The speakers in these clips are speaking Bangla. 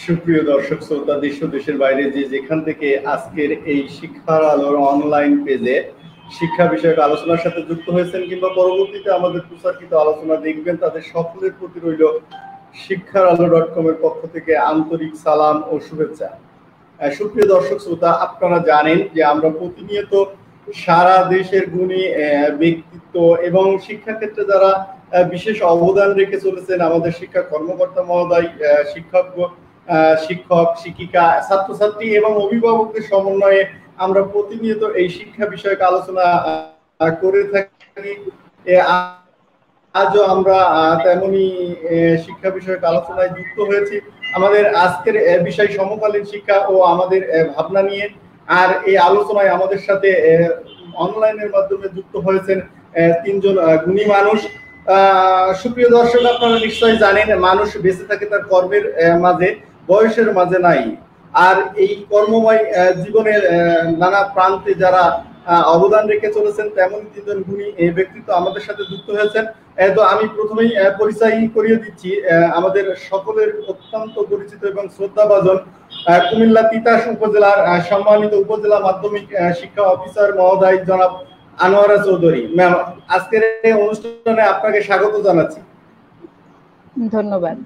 সুপ্রিয় দর্শক শ্রোতা, দেশ ও দেশের বাইরে যে যেখান থেকে আজকের এই শিক্ষার আলোর অনলাইন পেজে শিক্ষা বিষয়ক আলোচনার সাথে যুক্ত হয়েছেন কিংবা পরবর্তীতে আমাদের প্রচারিত আলোচনা দেখবেন, তাদের সকলের প্রতি রইল শিক্ষার আলো .com এর পক্ষ থেকে আন্তরিক সালাম ও শুভেচ্ছা। সুপ্রিয় দর্শক শ্রোতা, আপনারা জানেন যে আমরা প্রতিনিয়ত সারা দেশের গুণী ব্যক্তিত্ব এবং শিক্ষাক্ষেত্রে যারা বিশেষ অবদান রেখে চলেছেন, আমাদের শিক্ষা কর্মকর্তা মহোদয়, শিক্ষক শিক্ষিকা, ছাত্রছাত্রী এবং অভিভাবকদের সমন্বয়ে আমরা প্রতিনিয়ত এই শিক্ষা বিষয়ক আলোচনা করে থাকি। আজও আমরা তেমনি শিক্ষা বিষয়ক আলোচনায় যুক্ত হয়েছি আমাদের আজকের বিষয় সমকালীন শিক্ষা ও আমাদের ভাবনা নিয়ে। আর এই আলোচনায় আমাদের সাথে অনলাইনের মাধ্যমে যুক্ত হয়েছেন তিনজন গুণী মানুষ। সুপ্রিয় দর্শক, আপনারা নিশ্চয়ই জানেন মানুষ বেঁচে থাকে তার কর্মের মাঝে, বয়সের মাঝে নাই। আর এই কর্মময় জীবনের নানা প্রান্তে যারা অবদান রেখে চলেছেন, তেমন তিনজন গুণী ব্যক্তিত্ব আমাদের সাথে যুক্ত হয়েছেন। তো আমি প্রথমেই পরিচয় করিয়ে দিচ্ছি আমাদের সকলের অত্যন্ত পরিচিত এবং শ্রদ্ধাভাজন কুমিল্লা তিতাস উপজেলার সম্মানিত উপজেলা মাধ্যমিক শিক্ষা অফিসার মহোদয় জনাব আনোয়ারা চৌধুরী। ম্যাম, আজকের এই অনুষ্ঠানে আপনাকে স্বাগত জানাচ্ছি। ধন্যবাদ।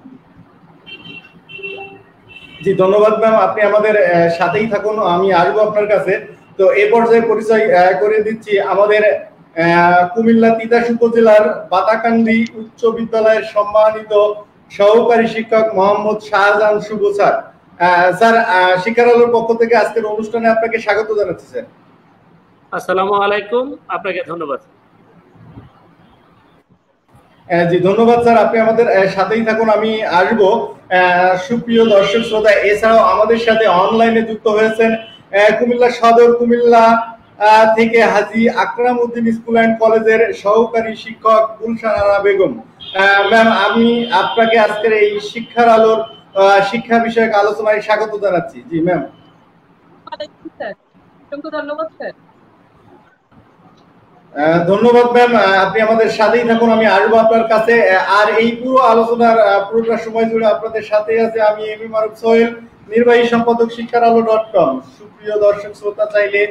জি ধন্যবাদ ম্যাম, আপনি আমাদের সাথেই থাকুন, আমি আসবো আপনার কাছে। তো এই পর্যায়ে পরিচয় করে দিচ্ছি আমাদের কুমিল্লা তিতাস উপজেলার বাতাকান্দি উচ্চ বিদ্যালয়ের সম্মানিত সহকারী শিক্ষক মোহাম্মদ শাহজাহান শুভ স্যার। স্যার, শিক্ষার আলোর পক্ষ থেকে আজকের অনুষ্ঠানে আপনাকে স্বাগত জানাচ্ছি স্যার। আসসালামু আলাইকুম, আপনাকে ধন্যবাদ। জি ধন্যবাদ স্যার, আপনি আমাদের সাথেই থাকুন, আমি আসবো। সুপ্রিয় দর্শক শ্রোতা, এছাড়াও আমাদের সাথে অনলাইনে যুক্ত হয়েছেন কুমিল্লা সদর কুমিল্লা থেকে হাজী আকরাম উদ্দিন স্কুল অ্যান্ড কলেজের সহকারী শিক্ষক গুলশানা বেগম। ম্যাম, আমি আপনাকে আজকের এই শিক্ষার আলোর শিক্ষা বিষয়ক আলোচনায় স্বাগত জানাচ্ছি। জি ম্যাম। ধন্যবাদ স্যার। ধন্যবাদ ম্যাম, আপনি আমাদের সাথেই থাকুন, আমি আসবো আপনার কাছে। আর এই পুরো আলোচনার পুরোটা সময় জুড়ে আপনাদের সাথে আছে আমি এম এম আরব সোহেল, নির্বাহী সম্পাদক শিক্ষার আলো .com। সুপ্রিয় দর্শক শ্রোতা, চাইলে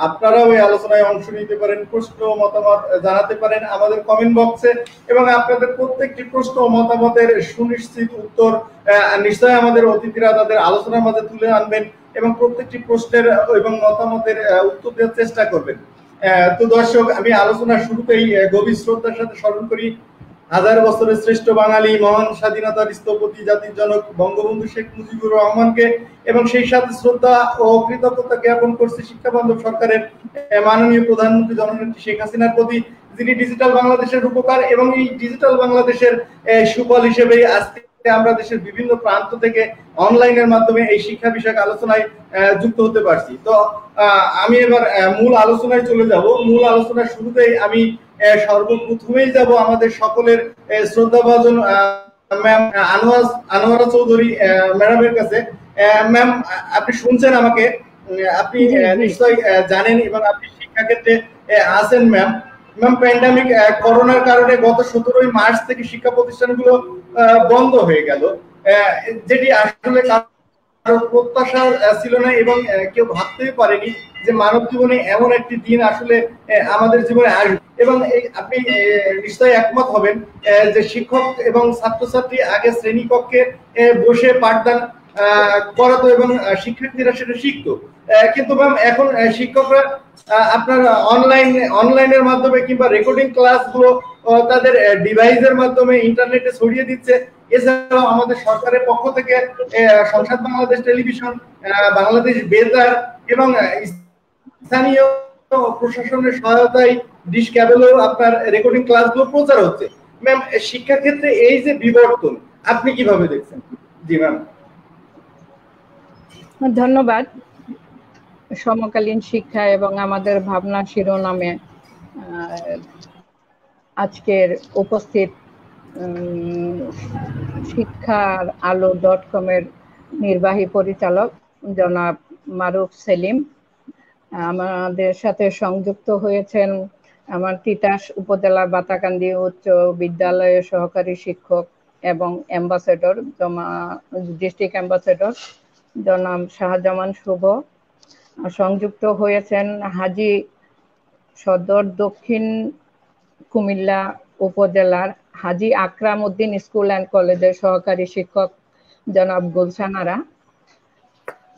আপনারাও এই আলোচনায় অংশ নিতে পারেন, প্রশ্ন ও মতামত জানাতে পারেন আমাদের কমেন্ট বক্সে, এবং আপনাদের প্রত্যেকটি প্রশ্ন ও মতামতের সুনিশ্চিত উত্তর নিশ্চয়ই আমাদের অতিথিরা তাদের আলোচনার মাঝে তুলে আনবেন এবং প্রত্যেকটি প্রশ্নের এবং মতামতের উত্তর দেওয়ার চেষ্টা করবেন। তো দর্শক, আমি আলোচনার শুরুতেই গভীর শ্রদ্ধার সাথে স্মরণ করি হাজার বছরের শ্রেষ্ঠ বাঙালি মহান স্বাধীনতার স্থপতি জাতির জনক বঙ্গবন্ধু শেখ মুজিবুর রহমানকে, এবং সেই সাথে শ্রদ্ধা ও কৃতজ্ঞতা জ্ঞাপন করছি শিক্ষা বান্ধব সরকারের মাননীয় প্রধানমন্ত্রী জননেত্রী শেখ হাসিনার প্রতি, যিনি ডিজিটাল বাংলাদেশের রূপকার এবং এই ডিজিটাল বাংলাদেশের সুফল হিসেবে আজকে আমরা দেশের বিভিন্ন প্রান্ত থেকে অনলাইনের মাধ্যমে এই শিক্ষা বিষয়ক আলোচনায় যুক্ত হতে পারছি। তো আমি এবার মূল আলোচনায় চলে যাব। মূল আলোচনার শুরুতেই আমি সর্বপ্রথমেই যাব আমাদের সকলের শ্রদ্ধাভাজন ম্যাম আনোয়ারা চৌধুরী ম্যাডামের কাছে। ম্যাম, আপনি শুনছেন আমাকে? আপনি নিশ্চয়ই জানেন এবং আপনি শিক্ষাক্ষেত্রে আছেন ম্যাম। ম্যাম, প্যান্ডামিক করোনার কারণে গত 17 মার্চ থেকে শিক্ষা প্রতিষ্ঠানগুলো বন্ধ হয়ে গেল, যেটি আসলে প্রত্যাশা ছিল না এবং কেউ ভাবতেই পারেনি যে মানব জীবনে এমন একটি দিন আসলে আমাদের জীবনে আসবে। এবং আপনি নিশ্চয়ই একমত হবেন যে শিক্ষক এবং ছাত্রছাত্রী আগে শ্রেণীকক্ষে বসে পাঠদান করাতো এবং শিক্ষার্থীরা সেটা শিখতো, কিন্তু ম্যাম এখন শিক্ষকরা আপনার অনলাইনের মাধ্যমে কিংবা রেকর্ডিং ক্লাসগুলো তাদের ডিভাইসের মাধ্যমে ইন্টারনেটে ছড়িয়ে দিচ্ছে। এছাড়াও আমাদের সরকারের পক্ষ থেকে সংসদ বাংলাদেশ টেলিভিশন, বাংলাদেশ বেতার এবং স্থানীয় প্রশাসনের সহায়তায় ডিশ ক্যাবেলেও আপনার রেকর্ডিং ক্লাসগুলো প্রচার হচ্ছে। ম্যাম, শিক্ষাক্ষেত্রে এই যে বিবর্তন আপনি কিভাবে দেখছেন? জি ম্যাম। ধন্যবাদ। সমকালীন শিক্ষা এবং আমাদের ভাবনা শিরোনামে আজকের উপস্থিত শিক্ষার আলো .com এর নির্বাহী পরিচালক জনাব মারুফ সেলিম, আমাদের সাথে সংযুক্ত হয়েছেন আমার তিতাস উপজেলার বাতাকান্দি উচ্চ বিদ্যালয়ের সহকারী শিক্ষক এবং অ্যাম্বাসেডর ডিস্ট্রিক্ট অ্যাম্বাসেডর জনাব শাহজামান শুভ সংযুক্ত হয়েছেন হাজী সদর দক্ষিণ কুমিল্লা উপজেলার হাজী আকরাম উদ্দিন স্কুল অ্যান্ড কলেজের সহকারী শিক্ষক জনাব গুলশান আরা।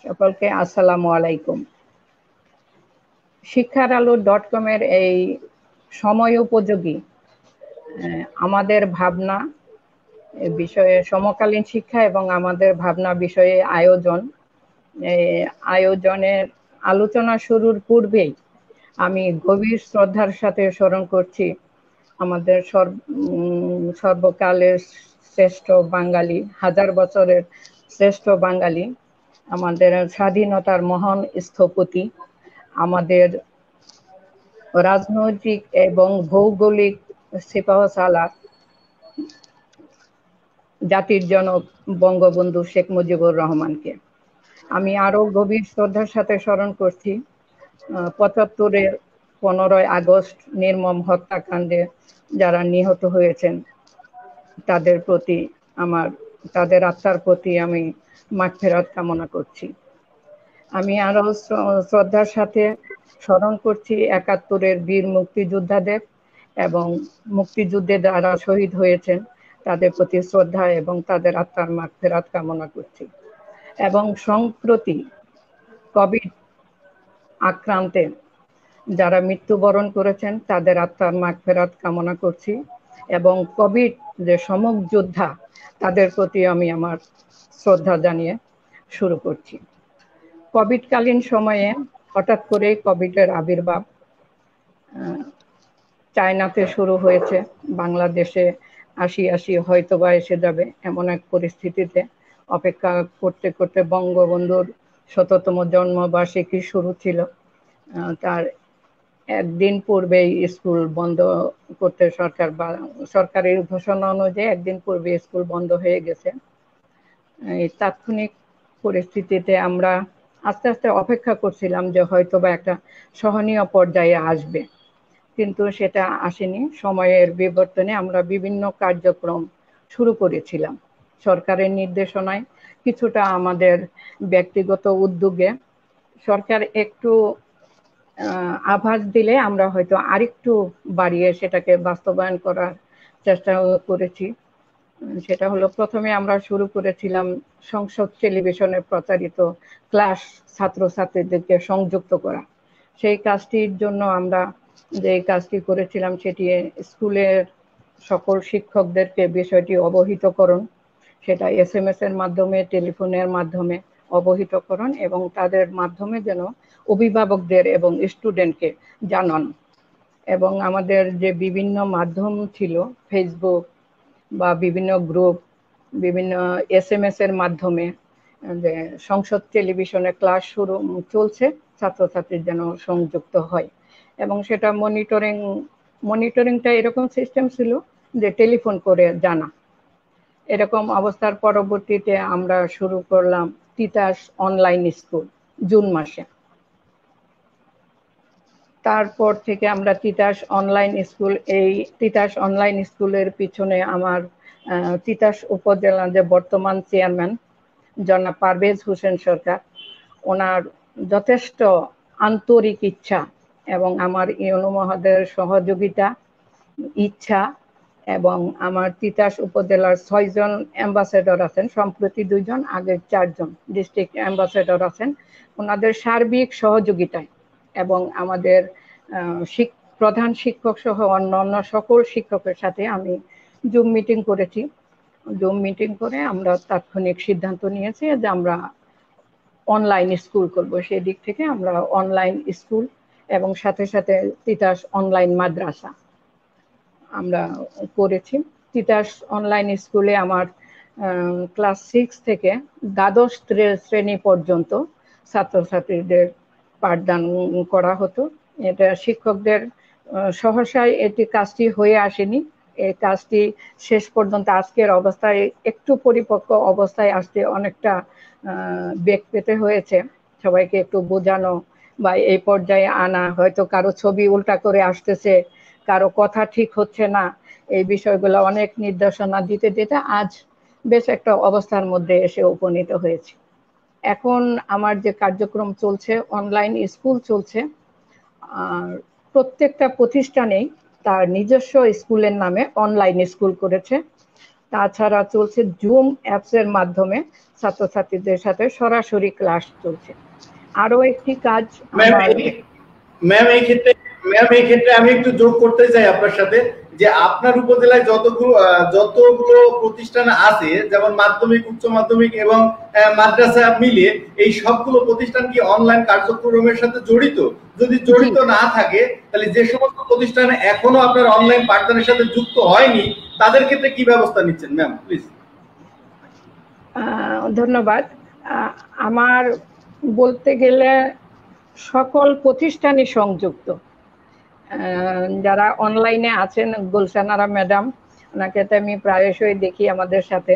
সকলকে আসসালামু আলাইকুম। শিক্ষার আলো .com এর এই সময় উপযোগী আমাদের ভাবনা বিষয়ে সমকালীন শিক্ষা এবং আমাদের ভাবনা বিষয়ে আয়োজনের আলোচনা শুরুর পূর্বেই আমি গভীর শ্রদ্ধার সাথে স্মরণ করছি আমাদের সর্বকালের শ্রেষ্ঠ বাঙালি, হাজার বছরের শ্রেষ্ঠ বাঙালি, আমাদের স্বাধীনতার মহান স্থপতি, আমাদের রাজনৈতিক এবং ভৌগোলিক সিপাহসালার, জাতির জনক বঙ্গবন্ধু শেখ মুজিবুর রহমানকে আমি আরো গভীর শ্রদ্ধার সাথে স্মরণ করছি ৭৫-এর ১৫ই আগস্ট নির্মম হত্যাকাণ্ডে যারা নিহত হয়েছেন তাদের আত্মার প্রতি আমি মাগফিরাত কামনা করছি। আমি আরো শ্রদ্ধার সাথে স্মরণ করছি ৭১-এর বীর মুক্তিযোদ্ধাদের এবং মুক্তিযুদ্ধে যারা শহীদ হয়েছেন তাদের প্রতি শ্রদ্ধা এবং তাদের আত্মার মাগফিরাত কামনা করছি। এবং সম্প্রতি কোভিড আক্রান্তে যারা মৃত্যুবরণ করেছেন তাদের আত্মার মাগফিরাত কামনা করছি এবং কোভিড যে সমক যোদ্ধা তাদের প্রতি আমি আমার শ্রদ্ধা জানিয়ে শুরু করছি। কোভিডকালীন সময়ে হঠাৎ করে কোভিডের আবির্ভাব চায়নাতে শুরু হয়েছে, বাংলাদেশে আসি হয়তোবা এসে যাবে এমন এক পরিস্থিতিতে অপেক্ষা করতে করতে বঙ্গবন্ধুর ১০০তম জন্মবার্ষিকী শুরু ছিল। তার একদিন পূর্বেই স্কুল বন্ধ করতে সরকারের ঘোষণা অনুযায়ী একদিন পূর্বে স্কুল বন্ধ হয়ে গেছে। এই তাৎক্ষণিক পরিস্থিতিতে আমরা আস্তে আস্তে অপেক্ষা করছিলাম যে হয়তোবা একটা সহনীয় পর্যায়ে আসবে, কিন্তু সেটা আসেনি। সময়ের বিবর্তনে আমরা বিভিন্ন কার্যক্রম শুরু করেছিলাম সরকারের নির্দেশনায়, কিছুটা আমাদের ব্যক্তিগত উদ্যোগে। সরকার একটু আভাস দিলে আমরা হয়তো আরেকটু বাড়িয়ে সেটাকে বাস্তবায়ন করার চেষ্টা করেছি। সেটা হলো প্রথমে আমরা শুরু করেছিলাম সংসদ টেলিভিশনে প্রচারিত ক্লাস ছাত্রছাত্রীদেরকে সংযুক্ত করা। সেই কাজটির জন্য আমরা যে কাজটি করেছিলাম সেটি স্কুলের সকল শিক্ষকদেরকে বিষয়টি অবহিতকরণ, সেটা SMS এর মাধ্যমে, টেলিফোনের মাধ্যমে অবহিতকরণ এবং তাদের মাধ্যমে যেন অভিভাবকদের এবং স্টুডেন্টকে জানান। এবং আমাদের যে বিভিন্ন মাধ্যম ছিল, ফেসবুক বা বিভিন্ন গ্রুপ, বিভিন্ন SMS এর মাধ্যমে যে সংসদ টেলিভিশনে ক্লাস চলছে, ছাত্রছাত্রী যেন সংযুক্ত হয়। এবং সেটা মনিটরিংটা এরকম সিস্টেম ছিল যে টেলিফোন করে জানা। এরকম অবস্থার পরবর্তীতে আমরা শুরু করলাম তিতাস অনলাইন স্কুল জুন মাসে। তারপর থেকে আমরা তিতাস অনলাইন স্কুলের পিছনে আমার তিতাস উপজেলার যে বর্তমান চেয়ারম্যান জনাব পারভেজ হোসেন সরকার, ওনার যথেষ্ট আন্তরিক ইচ্ছা এবং আমার ইউনো মহোদয়ের সহযোগিতা, ইচ্ছা এবং আমার তিতাস উপজেলার ৬ জন অ্যাম্বাসেডর আছেন, সম্প্রতি ২ জন, আগের ৪ জন ডিস্ট্রিক্ট অ্যাম্বাসেডর আছেন, ওনাদের সার্বিক সহযোগিতায় এবং আমাদের প্রধান শিক্ষক সহ অন্যান্য সকল শিক্ষকের সাথে আমি জুম মিটিং করেছি। জুম মিটিং করে আমরা তাৎক্ষণিক সিদ্ধান্ত নিয়েছি যে আমরা অনলাইন স্কুল করব। সেই দিক থেকে আমরা অনলাইন স্কুল এবং সাথে সাথে তিতাস অনলাইন মাদ্রাসা আমরা করেছি। তিতাস অনলাইন স্কুলে আমার ক্লাস 6 থেকে দ্বাদশ শ্রেণী পর্যন্ত ছাত্রছাত্রীদের পাঠদান করা হতো। এটা শিক্ষকদের সহসায় এটি কাজটি হয়ে আসেনি। এই কাজটি শেষ পর্যন্ত আজকের অবস্থায় একটু পরিপক্ক অবস্থায় আসতে অনেকটা বেগ পেতে হয়েছে। সবাইকে একটু বোঝানো বা এই পর্যায়ে আনা, হয়তো কারো ছবি উল্টা করে আসতেছে, কারো কথা ঠিক হচ্ছে না, এই বিষয়গুলো অনেক নির্দেশনা দিতে দিতে আজ বেশ একটা অবস্থার মধ্যে এসে উপনীত হয়েছি। এখন আমার যে কার্যক্রম চলছে, অনলাইন স্কুল চলছে, আর প্রত্যেকটা প্রতিষ্ঠানেই তার নিজস্ব স্কুলের নামে অনলাইন স্কুল করেছে। তাছাড়া চলছে জুম অ্যাপসের মাধ্যমে ছাত্রছাত্রীদের সাথে সরাসরি ক্লাস চলছে। আরো একটি কাজ ম্যাম এই ক্ষেত্রে আমি একটু যোগ করতে চাই আপনার সাথে, যে আপনার উপজেলায় যতগুলো প্রতিষ্ঠান আছে, যেমন মাধ্যমিক, উচ্চ মাধ্যমিক এবং মাদ্রাসা মিলিয়ে, এই সবগুলো প্রতিষ্ঠান কি অনলাইন কার্যক্রমের সাথে জড়িত? যদি জড়িত না থাকে, তাহলে যে সমস্ত প্রতিষ্ঠান এখনো আপনার অনলাইন পাঠদানের সাথে যুক্ত হয়নি, তাদের ক্ষেত্রে কি ব্যবস্থা নিচ্ছেন ম্যাম, প্লিজ? ধন্যবাদ। আমার বলতে গেলে সকল প্রতিষ্ঠানই সংযুক্ত। যারা অনলাইনে আছেন, গুলশানারা ম্যাডাম, ওনাকে তো আমি প্রায়শই দেখি আমাদের সাথে,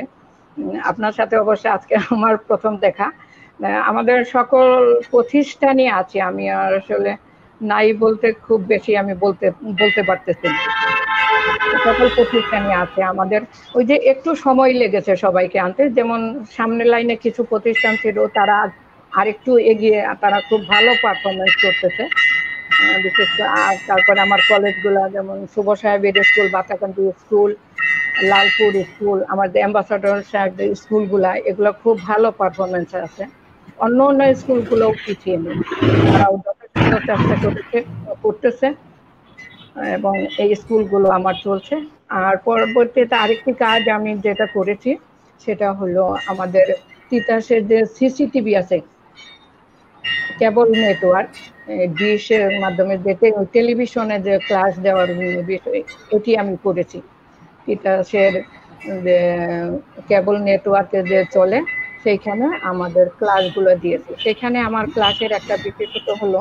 আপনার সাথে অবশ্য আজকে আমার প্রথম দেখা। আমাদের সকল প্রতিষ্ঠানই আছে, আমি আসলে নাই বলতে খুব বেশি আমি বলতে পারতেছি না। সকল প্রতিষ্ঠানই আছে আমাদের। ওই যে একটু সময় লেগেছে সবাইকে আনতে, যেমন সামনের লাইনে কিছু প্রতিষ্ঠান ছিল, তারা আরেকটু এগিয়ে, তারা খুব ভালো পারফরমেন্স করতেছে। বিশেষ করে তারপরে আমার কলেজগুলো, যেমন শুভ সাহেবের school, Batakandi school, Lalpur school, আমাদের অ্যাম্বাসাডর সাহেবের স্কুলগুলা, এগুলো খুব ভালো পারফরমেন্স আছে। অন্য অন্য স্কুলগুলোও পিছিয়ে নেই, তারাও যথেষ্ট চেষ্টা করতেছে এবং এই স্কুলগুলো আমার চলছে। আর পরবর্তীতে আরেকটি কাজ আমি যেটা করেছি সেটা হলো আমাদের তিতাসের যে সিসিটিভি আছে, কেবল নেটওয়ার্ক, ডিশের মাধ্যমে যে টেলিভিশনে যে ক্লাস দেওয়ার বিষয়, এটি আমি করেছি। তিতাসের যে কেবল নেটওয়ার্কে যে চলে, সেইখানে আমাদের ক্লাসগুলো দিয়েছি। সেখানে আমার ক্লাসের একটা বিশেষত হলো,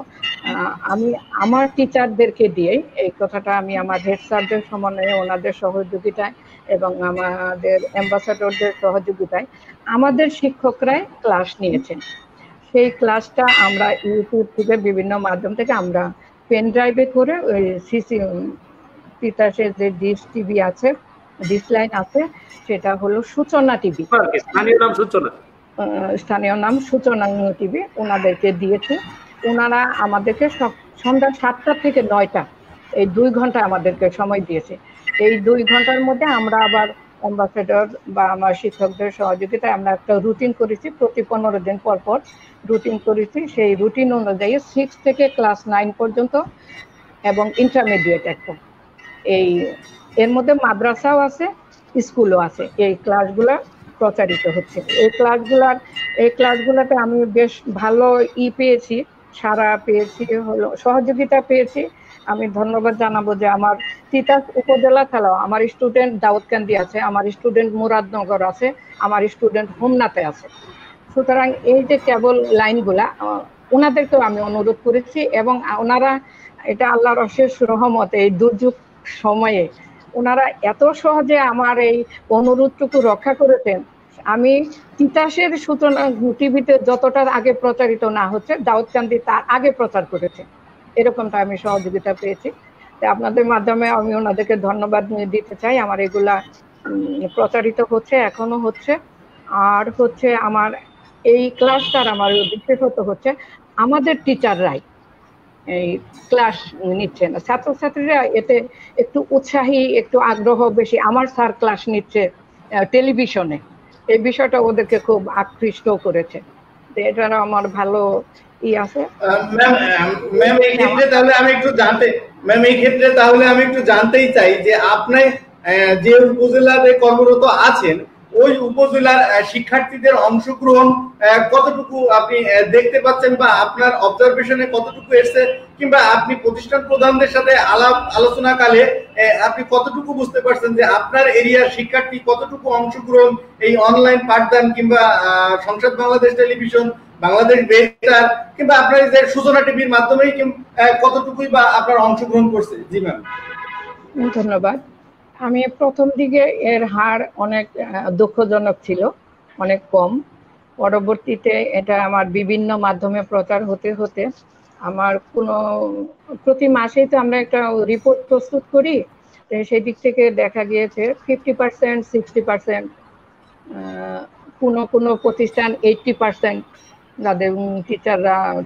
আমি আমার টিচারদেরকে দিয়েই, এই কথাটা আমি আমার হেড স্যারদের সমন্বয়ে, ওনাদের সহযোগিতায় এবং আমাদের অ্যাম্বাসাডরদের সহযোগিতায় আমাদের শিক্ষকরাই ক্লাস নিয়েছেন। সেই ক্লাসটা আমরা ইউটিউব থেকে, বিভিন্ন মাধ্যম থেকে আমরা পেন ড্রাইভে করে ওই তিতাসের যে ডিশ টিভি আছে, ডিশ লাইন আছে, সেটা হলো সূচনা টিভি, স্থানীয় নাম সূচনা টিভি, ওনাদেরকে দিয়েছে। ওনারা আমাদেরকে সন্ধ্যা 7টা থেকে 9টা, এই 2 ঘন্টা আমাদেরকে সময় দিয়েছে। এই 2 ঘন্টার মধ্যে আমরা আবার অ্যাম্বাসেডর বা আমার শিক্ষকদের সহযোগিতায় আমরা একটা রুটিন করেছি, প্রতি 15 দিন পর পর রুটিন করেছি। সেই রুটিন অনুযায়ী 6 থেকে ক্লাস 9 পর্যন্ত এবং ইন্টারমিডিয়েট একটা, এর মধ্যে মাদ্রাসাও আছে, স্কুলও আছে, এই ক্লাসগুলো প্রচারিত হচ্ছে। এই ক্লাসগুলোতে আমি বেশ ভালো পেয়েছি, সারা পেয়েছি, হলো সহযোগিতা পেয়েছি। আমি ধন্যবাদ জানাবো যে আমার তিতাস উপজেলা ছাড়াও আমার স্টুডেন্ট দাউদকান্দি আছে, আমার স্টুডেন্ট মুরাদনগর আছে, আমার স্টুডেন্ট হোমনাতে আছে। সুতরাং এই যে কেবল লাইনগুলা, ওনাদেরকেও আমি অনুরোধ করেছি এবং ওনারা, এটা আল্লাহর অশেষ রহমত, এই দুর্যোগ সময়ে ওনারা এত সহজে আমার এই অনুরোধটুকু রক্ষা করেছেন। আমি তিতাসের সূচনা টিভিতে যতটা আগে প্রচারিত না হচ্ছে, দাউদকান্দি তার আগে প্রচার করেছে, এরকমটা আমি সহযোগিতা পেয়েছি। আপনাদের মাধ্যমে আমি ওনাদেরকে ধন্যবাদ দিতে চাই। আমার এগুলা প্রচারিত হচ্ছে, এখনো হচ্ছে। আর হচ্ছে আমার এই ক্লাসটার আমার বিশেষত হচ্ছে আমাদের টিচাররাই এই ক্লাস নিচ্ছেন, ছাত্রছাত্রীরা এতে একটু উৎসাহী, একটু আগ্রহ বেশি। আমার স্যার ক্লাস নিচ্ছে টেলিভিশনে, এই বিষয়টা ওদেরকে খুব আকৃষ্ট করেছে। এটা আমার ভালো আছে। ম্যাম এই ক্ষেত্রে তাহলে আমি একটু জানতেই চাই যে আপনি যে উপজেলাতে কর্মরত আছেন, ওই উপজেলার শিক্ষার্থীদের অংশগ্রহণ কতটুকু আপনি দেখতে পাচ্ছেন, বা আপনার অবজারভেশনে কতটুকু এসছে, কিংবা আপনি প্রতিষ্ঠান প্রধানদের সাথে আলোচনাকালে আপনি কতটুকু বুঝতে পারছেন যে আপনার এরিয়ার শিক্ষার্থী কতটুকু অংশগ্রহণ এই অনলাইন পাঠদান, কিংবা সংসদ বাংলাদেশ টেলিভিশন, বাংলাদেশ বেতার, কিংবা আপনার যে সূচনা টিভির মাধ্যমেই কতটুকুই বা আপনার অংশগ্রহণ করছে? জি ম্যাম, ধন্যবাদ। আমি প্রথম দিকে এর হার অনেক দুঃখজনক ছিল, অনেক কম। পরবর্তীতে এটা আমার বিভিন্ন মাধ্যমে প্রচার হতে হতে আমার কোনো প্রতি মাসেই তো আমরা একটা রিপোর্ট প্রস্তুত করি, সেই দিক থেকে দেখা গিয়েছে 50%, 60%, কোনো কোনো প্রতিষ্ঠান 80%, যাদের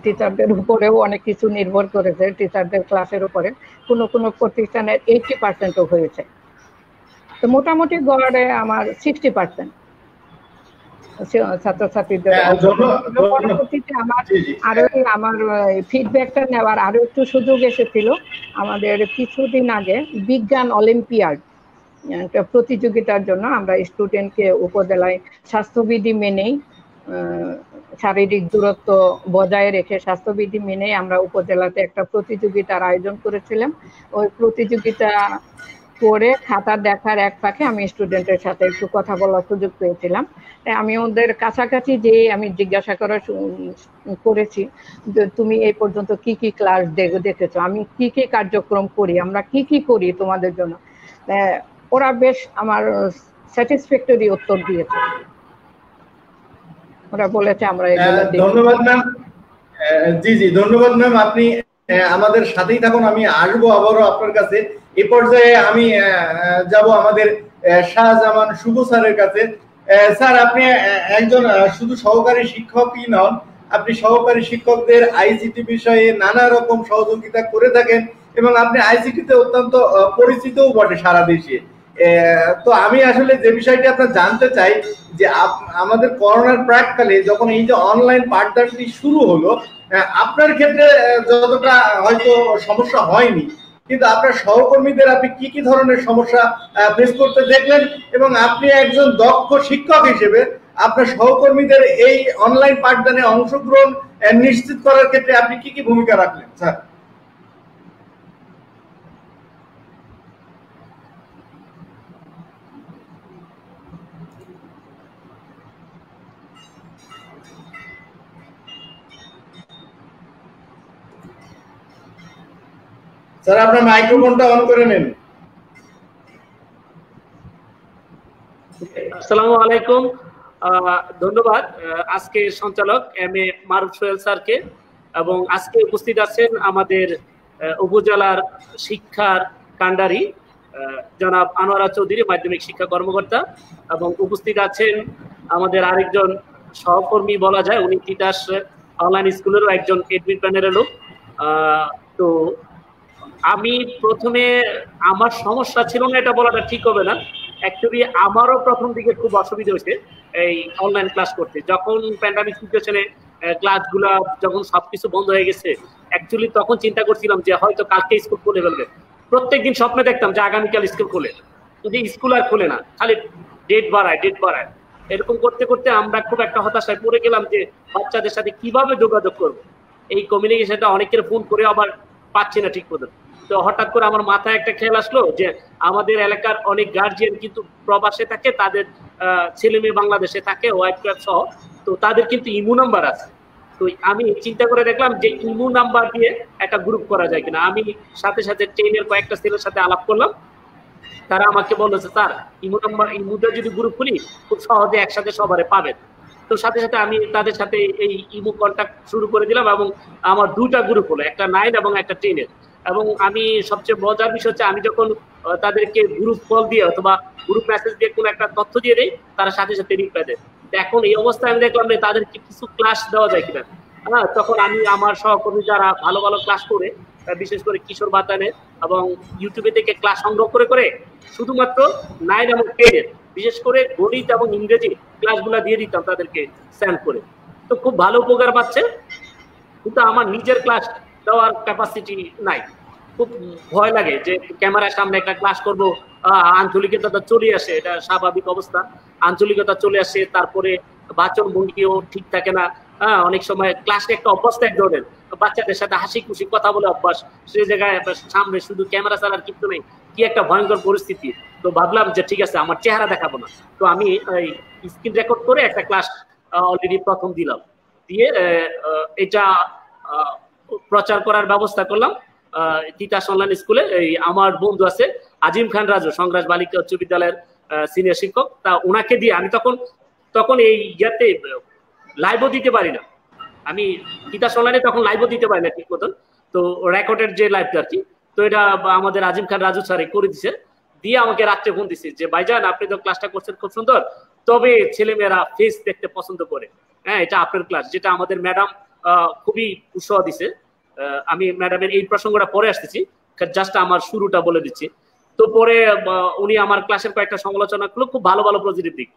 টিচারদের উপরেও অনেক কিছু নির্ভর করেছে, টিচারদের ক্লাসের উপরে কোনো কোনো প্রতিষ্ঠানের 80%ও হয়েছে। তো মোটামুটি গড়ে আমার 60% ছাত্রছাত্রীদের। পরবর্তীতে আমার ফিডব্যাকটা নেওয়ার আরো একটু সুযোগ এসেছিল। আমাদের কিছুদিন আগে বিজ্ঞান অলিম্পিয়াড প্রতিযোগিতার জন্য আমরা স্টুডেন্টকে উপজেলায় স্বাস্থ্যবিধি মেনেই, শারীরিক দূরত্ব বজায় রেখে স্বাস্থ্যবিধি মেনেই আমরা উপজেলাতে একটা প্রতিযোগিতার আয়োজন করেছিলাম। ওই প্রতিযোগিতা করে খাতা দেখার এক ফাঁকে আমি স্টুডেন্টের সাথে একটু কথা বলার সুযোগ পেয়েছিলাম। আমি ওদের কাছাকাছি যে আমি জিজ্ঞাসা করেছি যে তুমি এই পর্যন্ত কি কি ক্লাস দেখেছো, আমি কি কি কার্যক্রম করি, আমরা কি কি করি তোমাদের জন্য। ওরা বেশ আমার স্যাটিসফ্যাক্টরি উত্তর দিয়েছে। ওরা বলেছে আমরা ধন্যবাদ ম্যাম। জি ধন্যবাদ ম্যাম, আপনি আমাদের সাথেই থাকুন, আমি আসবো আবারও আপনার কাছে। এই পর্যায়ে আমি যাব আমাদের শাহজামান শুভ স্যারের কাছে। স্যার, আপনি একজন শুধু সহকারী শিক্ষকই নন, আপনি সহকারী শিক্ষকদের আইসিটি বিষয়ে নানা রকম সহযোগিতা করে থাকেন এবং আপনি আইসিটিতে অত্যন্ত পরিচিতও বটে সারা দেশে। তো আমি আসলে যে বিষয়টি আপনার জানতে চাই যে আমাদের করোনার প্রাককালে যখন এই যে অনলাইন পাঠদানটি শুরু হলো, আপনার ক্ষেত্রে যতটা হয়তো সমস্যা হয়নি, কিন্তু আপনার সহকর্মীদের আপনি কি কি ধরনের সমস্যা ফেস করতে দেখলেন এবং আপনি একজন দক্ষ শিক্ষক হিসেবে আপনার সহকর্মীদের এই অনলাইন পাঠদানে অংশগ্রহণ নিশ্চিত করার ক্ষেত্রে আপনি কি কি ভূমিকা রাখলেন স্যার? স্যার, আপনার মাইক্রোফোনটা অন করে নিন। আসসালামু আলাইকুম, ধন্যবাদ আজকে সঞ্চালক এম এ মারুফ সোহেল স্যারকে, এবং আজকে উপস্থিত আছেন আমাদের উপজেলার শিক্ষার কান্ডারি জনাব আনোয়ারা চৌধুরী, মাধ্যমিক শিক্ষা কর্মকর্তা, এবং উপস্থিত আছেন আমাদের আরেকজন সহকর্মী বলা যায়, উনি তিতাস অনলাইন স্কুলেরও একজন এডমিন প্যানেলের লোক। তো আমি প্রথমে আমার সমস্যা ছিল না এটা বলাটা ঠিক হবে না, অ্যাকচুয়ালি আমারও প্রথম দিকে খুব অসুবিধা হয়েছে এই অনলাইন ক্লাস করতে। যখন প্যান্ডামিক সিচুয়েশনে ক্লাসগুলো যখন সবকিছু বন্ধ হয়ে গেছে, অ্যাকচুয়ালি তখন চিন্তা করছিলাম যে হয়তো কালকে স্কুল খুলে ফেলবে। প্রত্যেকদিন স্বপ্নে দেখতাম যে আগামীকাল স্কুল খুলে, কিন্তু স্কুল আর খুলে না, খালি ডেট বাড়ায়। এরকম করতে করতে আমরা খুব একটা হতাশায় পড়ে গেলাম যে বাচ্চাদের সাথে কিভাবে যোগাযোগ করবো। এই কমিউনিকেশনটা অনেকের ফোন করে আবার পাচ্ছি না ঠিক মতো। তো হঠাৎ করে আমার মাথায় একটা খেয়াল আসলো যে আমাদের এলাকার অনেক গার্জিয়ান কিন্তু প্রবাসে থাকে, তাদের ছেলে মেয়ে বাংলাদেশে থাকে, ওয়াইফ সহ, তো তাদের কিন্তু ইমো নাম্বার আছে। তো আমি চিন্তা করে দেখলাম যে ইমো নাম্বার দিয়ে একটা গ্রুপ করা যায় কিনা। আমি সাথে সাথে ট্রেনের কয়েকটা ছেলের সাথে আলাপ করলাম, তারা আমাকে বললো যে স্যার ইমোটা যদি গ্রুপ খুলি খুব সহজে একসাথে সবারে পাবেন। তো সাথে সাথে আমি তাদের সাথে এই ইমো কন্ট্যাক্ট শুরু করে দিলাম, এবং আমার দুটা গ্রুপ হলো, একটা 9 এবং একটা 10-এর। এবং আমি সবচেয়ে মজার বিষয় হচ্ছে আমি যখন তাদেরকে গ্রুপ কল দিয়ে অথবা গ্রুপ মেসেজ দিয়ে কোনো একটা তথ্য দিয়ে দেয়, তারা সাথে সাথে রিপ্লাই দেয়। এখন এই অবস্থায় আমি দেখলাম যে তাদেরকে কিছু ক্লাস দেওয়া যায় কিনা। হ্যাঁ, তখন আমি আমার সহকর্মী যারা ভালো ভালো ক্লাস করে, বিশেষ করে কিশোর বাতানে এবং ইউটিউবে থেকে ক্লাস সংগ্রহ করে শুধুমাত্র 9 এবং 10-এর বিশেষ করে গণিত এবং ইংরেজি ক্লাসগুলো দিয়ে দিতাম তাদেরকে সেন্ড করে। তো খুব ভালো উপকার পাচ্ছে, কিন্তু আমার নিজের ক্লাস দেওয়ার ক্যাপাসিটি নাই। খুব ভয় লাগে যে ক্যামেরার সামনে একটা ক্লাস করব, আঞ্চলিকতা চলে আসে, এটা স্বাভাবিক অবস্থা, আঞ্চলিকতা চলে আসে, তারপরে বাচন ভঙ্গিও ঠিক থাকে না। অনেক সময় ক্লাসে একটা অভ্যাস এক ধরনের, বাচ্চাদের সাথে হাসি খুশি কথা বলে অভ্যাস, সেই জায়গায় সামনে শুধু ক্যামেরা ছাড়ার কিছু নেই, কি একটা ভয়ঙ্কর পরিস্থিতি। তো ভাবলাম যে ঠিক আছে, আমার চেহারা দেখাবো না, তো আমি স্ক্রিন রেকর্ড করে একটা ক্লাস অলরেডি প্রথম দিলাম, দিয়ে এটা প্রচার করার ব্যবস্থা করলাম তিতাস অনলাইন স্কুলে। এই আমার বন্ধু আছে আজিম খান রাজু, সংগ্রাস বালিকা উচ্চ বিদ্যালয়ের সিনিয়র শিক্ষক, তা ওনাকে দিয়ে আমি তখন এই ইয়াতে লাইভও দিতে পারি না, আমি তিতাস অনলাইনে তখন লাইভও দিতে পারি না ঠিক মতন, তো রেকর্ডের যে লাইভটা আর কি, তো এটা আমাদের আজিম খান রাজু স্যার করে দিছে, দিয়ে আমাকে রাত্রে ফোন দিছে যে ভাইজান আপনি তো ক্লাসটা করছেন খুব সুন্দর, তবে ছেলেমেয়েরা ফেস দেখতে পছন্দ করে, হ্যাঁ এটা আপনার ক্লাস, যেটা আমাদের ম্যাডাম খুবই উৎসাহ দিছে। আমি ম্যাডামের এই প্রসঙ্গটা পরে আসতেছি, জাস্ট আমার শুরুটা বলে দিচ্ছি। তো পরে উনি আমার ক্লাসের কয়েকটা সমালোচনা করলো, খুব ভালো ভালো পজিটিভ দিক।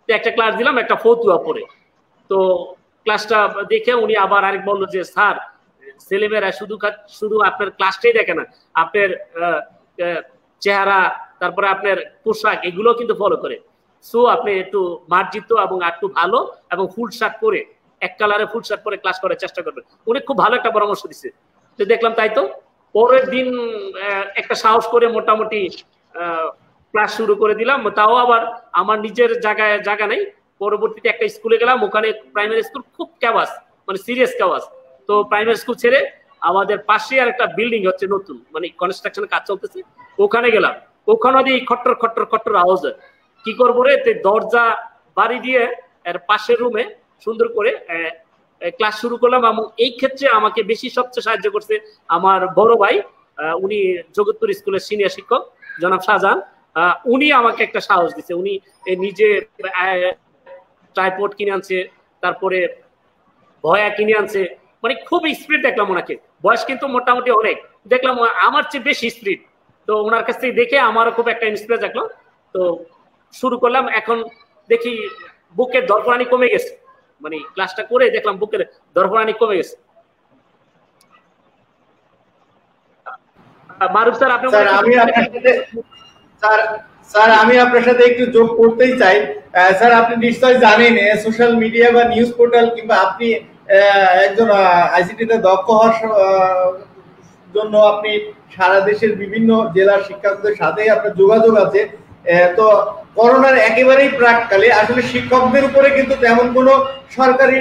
তো একটা ক্লাস দিলাম, একটা ফতুয়া পরে, তো ক্লাসটা দেখে উনি আবার আরেক বললো যে স্যার ছেলেমেয়েরা শুধু আপনার ক্লাসটাই দেখে না, আপনার চেহারা, তারপরে আপনার পোশাক, এগুলো কিন্তু ফলো করে। সো আপনি একটু মার্জিত এবং একটু ভালো এবং ফুল শার্ট পরে, এক কালারে ফুল শার্ট পরে ক্লাস করার চেষ্টা করবেন। উনি খুব ভালো একটা পরামর্শ দিচ্ছে। তো দেখলাম তাই তো পরের দিন একটা সাহস করে মোটামুটি ক্লাস শুরু করে দিলাম, তাও আবার আমার নিজের জায়গা নেই। পরবর্তীতে একটা স্কুলে গেলাম, ওখানে প্রাইমারি স্কুল খুব ক্যাবাস, মানে সিরিয়াস ক্যাবাস। তো প্রাইমারি স্কুল ছেড়ে আমাদের পাশে আর একটা বিল্ডিং হচ্ছে নতুন, মানে কনস্ট্রাকশনের কাজ চলতেছে, ওখানে গেলাম। ওখানে দিয়ে খট্টর খট্টর খট্টর আওয়াজ, কি করবো রে, দরজা বাড়ি দিয়ে এর পাশের রুমে সুন্দর করে ক্লাস শুরু করলাম। এবং এই ক্ষেত্রে আমাকে বেশি সবচেয়ে সাহায্য করছে আমার বড় ভাই, উনি জগৎপুর স্কুলের সিনিয়র শিক্ষক জনাব শাহজাহান। উনি আমাকে একটা সাহস দিচ্ছে, উনি নিজে ট্রাইপড কিনে আনছে, তারপরে ভয়া কিনে আনছে, মানে খুব স্পিড দেখলাম ওনাকে। বয়স কিন্তু মোটামুটি অনেক, দেখলাম আমার চেয়ে বেশি স্পিড। তো ওনার কাছ থেকে দেখে আমারও খুব একটা ইন্সপিরেশন দেখলো। তো শুরু করলাম। এখন দেখি বুকের দরপরানি কমে গেছে, মানে ক্লাসটা করে দেখলাম বুকের দরপরানি কমে গেছে। মারুফ স্যার, আপনি স্যার আমি আপনার সাথে একটু যোগ করতেই চাই। স্যার আপনি নিশ্চয়ই জানেন সোশ্যাল মিডিয়া বা নিউজ পোর্টাল, কিংবা আপনি একজন আইসিটিতে দক্ষ হওয়ার জন্য আপনি সারা দেশের বিভিন্ন জেলার শিক্ষকদের সাথে আপনার যোগাযোগ আছে। তো করোনার একেবারেই প্রাককালে আসলে শিক্ষকদের উপরে কিন্তু তেমন কোনো সরকারি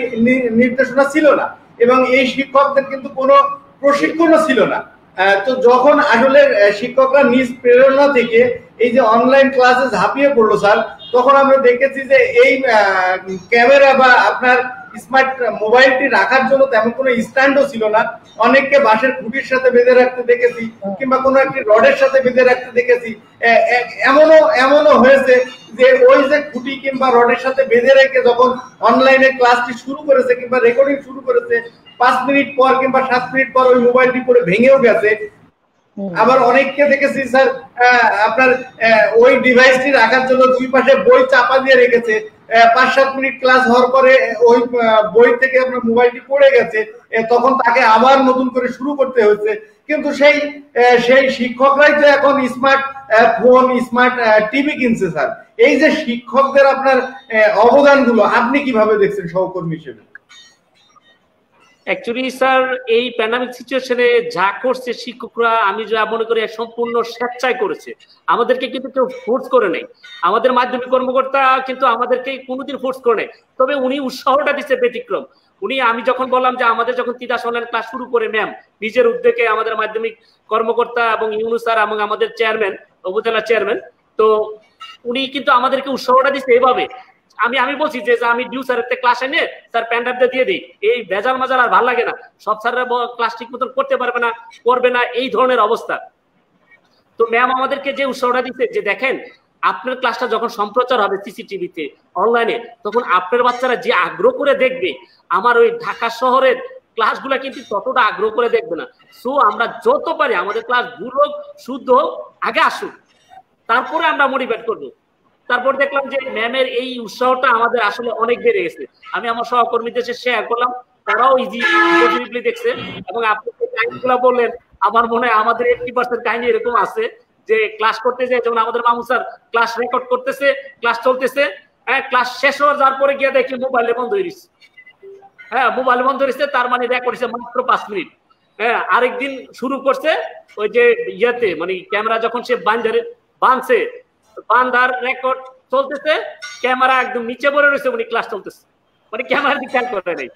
নির্দেশনা ছিল না, এবং এই শিক্ষকদের কিন্তু কোনো প্রশিক্ষণও ছিল না। তো যখন আসলে শিক্ষকরা নিজ প্রেরণা থেকে এই যে অনলাইন ক্লাসে ঝাঁপিয়ে পড়লো স্যার, তখন আমরা দেখেছি যে এই ক্যামেরা বা আপনার স্মার্ট মোবাইলটি রাখার জন্য তেমন কোনো স্ট্যান্ডও ছিল না। অনেককে বাঁশের খুঁটির সাথে বেঁধে রাখতে দেখেছি, কিংবা কোনো একটি রডের সাথে বেঁধে রাখতে দেখেছি। এমনও হয়েছে যে ওই যে খুঁটি কিংবা রডের সাথে বেঁধে রেখে যখন অনলাইনে ক্লাসটি শুরু করেছে কিংবা রেকর্ডিং শুরু করেছে, 5 মিনিট পর কিংবা 7 মিনিট পর ওই মোবাইলটি পরে ভেঙেও গেছে। আবার অনেককে দেখেছি স্যার আপনার ওই ডিভাইসটি রাখার জন্য দুই পাশে বই চাপা দিয়ে রেখেছে, 5-7 মিনিট ক্লাস হওয়ার পরে ওই বই থেকে আপনার মোবাইলটি পড়ে গেছে, তখন তাকে আবার নতুন করে শুরু করতে হয়েছে। কিন্তু সেই শিক্ষকরাই তো এখন স্মার্ট ফোন, স্মার্ট টিভি কিনছে স্যার। এই যে শিক্ষকদের আপনার অবদানগুলো আপনি কিভাবে দেখছেন সহকর্মী হিসেবে? অ্যাকচুয়ালি স্যার এই প্যান্ডামিক সিচুয়েশনে যা করছে শিক্ষকরা, আমি যা মনে করি সম্পূর্ণ স্বেচ্ছায় করেছে, আমাদেরকে কিন্তু কেউ ফোর্স করে নেই। আমাদের মাধ্যমিক কর্মকর্তা কিন্তু আমাদেরকে কোনোদিন ফোর্স করে নেই, তবে উনি উৎসাহটা দিচ্ছে ব্যতিক্রম। উনি, আমি যখন বললাম যে আমাদের যখন তিতাস অনলাইন ক্লাস শুরু করে ম্যাম নিজের উদ্যোগে, আমাদের মাধ্যমিক কর্মকর্তা এবং ইউনুস স্যার এবং আমাদের চেয়ারম্যান, উপজেলা চেয়ারম্যান, তো উনি কিন্তু আমাদেরকে উৎসাহটা দিচ্ছে এভাবে। আমি বলছি যে আমি ডিউ স্যারের ক্লাস এনে স্যার প্যান্ডাপটা দিয়ে দিই, এই ভেজাল মাজাল আর ভালো লাগে না, সব স্যাররা ক্লাস ঠিক মতন করতে পারবে না, করবে না, এই ধরনের অবস্থা। তো ম্যাম আমাদেরকে যে উৎসাহটা দিচ্ছে যে দেখেন আপনার ক্লাসটা যখন সম্প্রচার হবে সিসিটিভিতে অনলাইনে, তখন আপনার বাচ্চারা যে আগ্রহ করে দেখবে, আমার ওই ঢাকা শহরের ক্লাসগুলো কিন্তু ততটা আগ্রহ করে দেখবে না। সো আমরা যত পারি আমাদের ক্লাস গুলো শুদ্ধ আগে আসুক, তারপরে আমরা মোটিভেট করবো। তারপর দেখলাম যে ম্যামের এই উৎসাহটা আমাদের আসলে অনেক বেড়ে গেছে। আমি আমার সহকর্মীদের সাথে শেয়ার করলাম, তারাও ইজি পজিটিভলি দেখছে। এবং আপনি যে কাহিনীগুলো বললেন, আমার মনে হয় আমাদের 80% কাহিনী এরকম আছে যে ক্লাস করতে যায়, যেমন আমাদের মামু স্যার ক্লাস রেকর্ড করতেছে, ক্লাস চলতেছে, হ্যাঁ ক্লাস শেষ হওয়ার যাওয়ার পরে গিয়ে দেখি মোবাইলে বন্ধ হয়ে গেছে। হ্যাঁ মোবাইল বন্ধ হয়েছে, তার মানে রেকর্ড হয়েছে মাত্র 5 মিনিট। হ্যাঁ আরেকদিন শুরু করছে ওই যে ইয়েতে, মানে ক্যামেরা যখন সে বাঁধছে, বান্দার রেকর্ড চলতেছে, ক্যামেরা একদম নিচে পড়ে রয়েছে, উনি ক্লাস চলতেছে, মানে ক্যামেরা দিকে খেয়াল করে নাই।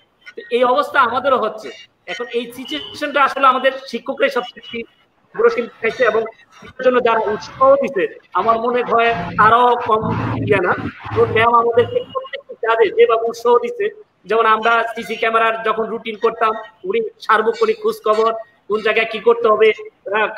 এই অবস্থা আমাদেরও হচ্ছে এখন। এই সিচুয়েশনটা আসলে আমাদের শিক্ষকরাই সবচেয়ে গুরুশীল খাইছে, এবং জন্য যারা উৎসাহ দিচ্ছে আমার মনে হয় তারাও কম ইয়ে না। তো ম্যাম আমাদেরকে প্রত্যেকটা কাজে যেভাবে উৎসাহ দিচ্ছে, যেমন আমরা সিসি ক্যামেরার যখন রুটিন করতাম, উনি সার্বক্ষণিক খোঁজ খবর, কোন জায়গায় কি করতে হবে,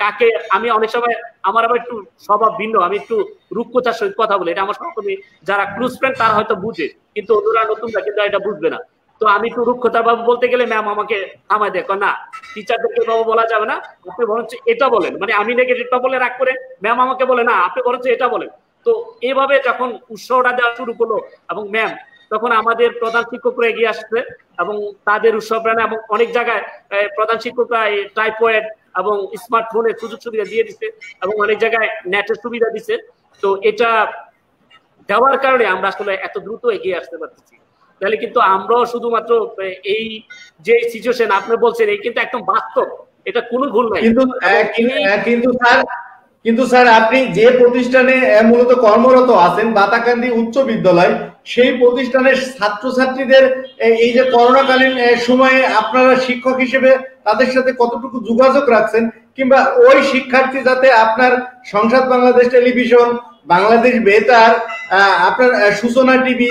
কাকে, আমি অনেক সময় আমার আবার একটু স্বভাব ভিন্ন, আমি একটু রূপকথার সহিত কথা বলি, এটা আমার সহকর্মী যারা ক্লোজ ফ্রেন্ড তারা হয়তো বুঝে, কিন্তু অন্যরা নতুনরা কিন্তু এটা বুঝবে না। তো আমি একটু রূপকথা বাবু বলতে গেলে ম্যাম আমাকে থামায় দেখো, না টিচারদেরকে বাবু বলা যাবে না, আপনি বরঞ্চ এটা বলেন, মানে আমি নেগেটিভটা বলে রাগ করে ম্যাম আমাকে বলে না আপনি বরঞ্চ এটা বলেন। তো এইভাবে যখন উৎসাহটা দেওয়া শুরু করলো এবং ম্যাম, তখন আমাদের প্রধান শিক্ষকরা এগিয়ে আসছে এবং তাদের উৎসাহপ্রাণে, এবং অনেক জায়গায় প্রধান শিক্ষকরা টাইপয়েড এবং স্মার্টফোনের সুযোগ সুবিধা দিয়ে দিচ্ছে এবং অনেক জায়গায় নেটের সুবিধা দিচ্ছে। তো এটা দেওয়ার কারণে আমরা আসলে এত দ্রুত এগিয়ে আসতে পারতেছি। তাহলে কিন্তু আমরাও শুধুমাত্র এই যে সিচুয়েশন আপনি বলছেন, এই কিন্তু একদম বাস্তব, এটা কোনো ভুল নাই। কিন্তু স্যার আপনি যে প্রতিষ্ঠানে মূলত কর্মরত আছেন, বাতাকান্দি উচ্চ বিদ্যালয়, সেই প্রতিষ্ঠানের ছাত্রছাত্রীদের এই যে করোনাকালীন সময়ে আপনারা শিক্ষক হিসেবে তাদের সাথে কতটুকু যোগাযোগ রাখছেন, কিংবা ওই শিক্ষার্থী যাতে আপনার সংবাদ বাংলাদেশ টেলিভিশন, বাংলাদেশ বেতার, আপনার সূচনা টিভি,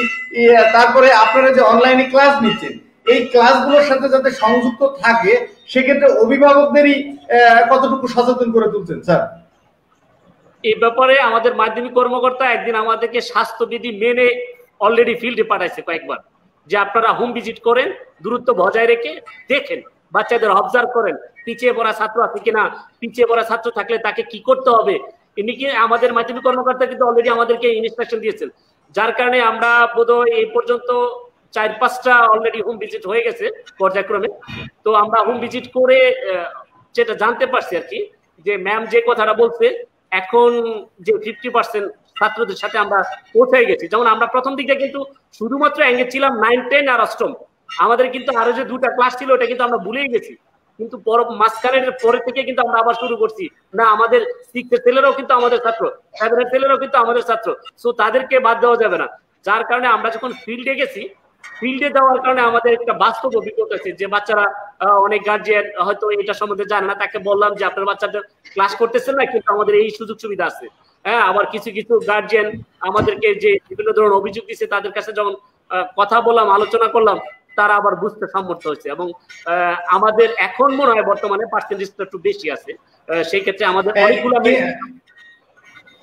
তারপরে আপনারা যে অনলাইনে ক্লাস নিচ্ছেন, এই ক্লাসগুলোর সাথে যাতে সংযুক্ত থাকে, সেক্ষেত্রে অভিভাবকদেরই কতটুকু সচেতন করে তুলছেন স্যার? এই ব্যাপারে আমাদের মাধ্যমিক কর্মকর্তা একদিন আমাদেরকে স্বাস্থ্যবিধি মেনে অলরেডি ফিল্ডে পাঠাইছে কয়েকবার, যে আপনারা হোম ভিজিট করেন, দূরত্ব বজায় রেখে দেখেন, বাচ্চাদের অবজার্ভ করেন, পিছিয়ে পড়া ছাত্র আছে কিনা, পিছিয়ে পড়া ছাত্র থাকলে তাকে কি করতে হবে। এমনিকি আমাদের মাধ্যমিক কর্মকর্তা কিন্তু অলরেডি আমাদেরকে ইনস্ট্রাকশন দিয়েছেন, যার কারণে আমরা বোধহয় এই পর্যন্ত 4-5টা অলরেডি হোম ভিজিট হয়ে গেছে পর্যায়ক্রমে। তো আমরা হোম ভিজিট করে যেটা জানতে পারছি আর কি, যে ম্যাম যে কথাটা বলছে, এখন যে 50% ছাত্রদের সাথে আমরা পৌঁছে গেছি। যেমন আমরা প্রথম দিকে কিন্তু শুধুমাত্র এঙ্গেজ ছিলাম 9, 10 আর অষ্টম, আমাদের কিন্তু আরো যে 2টা ক্লাস ছিল ওটা কিন্তু আমরা ভুলেই গেছি। কিন্তু মাঝখানের পরে থেকে কিন্তু আমরা আবার শুরু করছি, না আমাদের 6 এর ছেলেরাও কিন্তু আমাদের ছাত্র, 7 এর ছেলেরাও কিন্তু আমাদের ছাত্র, সো তাদেরকে বাদ দেওয়া যাবে না। যার কারণে আমরা যখন ফিল্ডে গেছি, ফিল্ডে দেওয়ার কারণে আমাদের একটা বাস্তব অভিজ্ঞতা আছে, যে বাচ্চারা অনেক গার্জিয়ান হয়তো এটা সম্বন্ধে জানে না, তাকে বললাম যে আপনার বাচ্চাদের ক্লাস করতেছেন না, কিন্তু আমাদের এই সুযোগ সুবিধা আছে। হ্যাঁ, আবার কিছু কিছু গার্জিয়ান আমাদেরকে যে বিভিন্ন ধরনের অভিযোগ দিচ্ছে, তাদের কাছে যখন কথা বললাম, আলোচনা করলাম, তারা আবার বুঝতে সম্মত হয়েছে। এবং আমাদের এখন মনে হয় বর্তমানে পার্সেন্টেজটা একটু বেশি আছে, সেই ক্ষেত্রে আমাদের অনেকগুলো।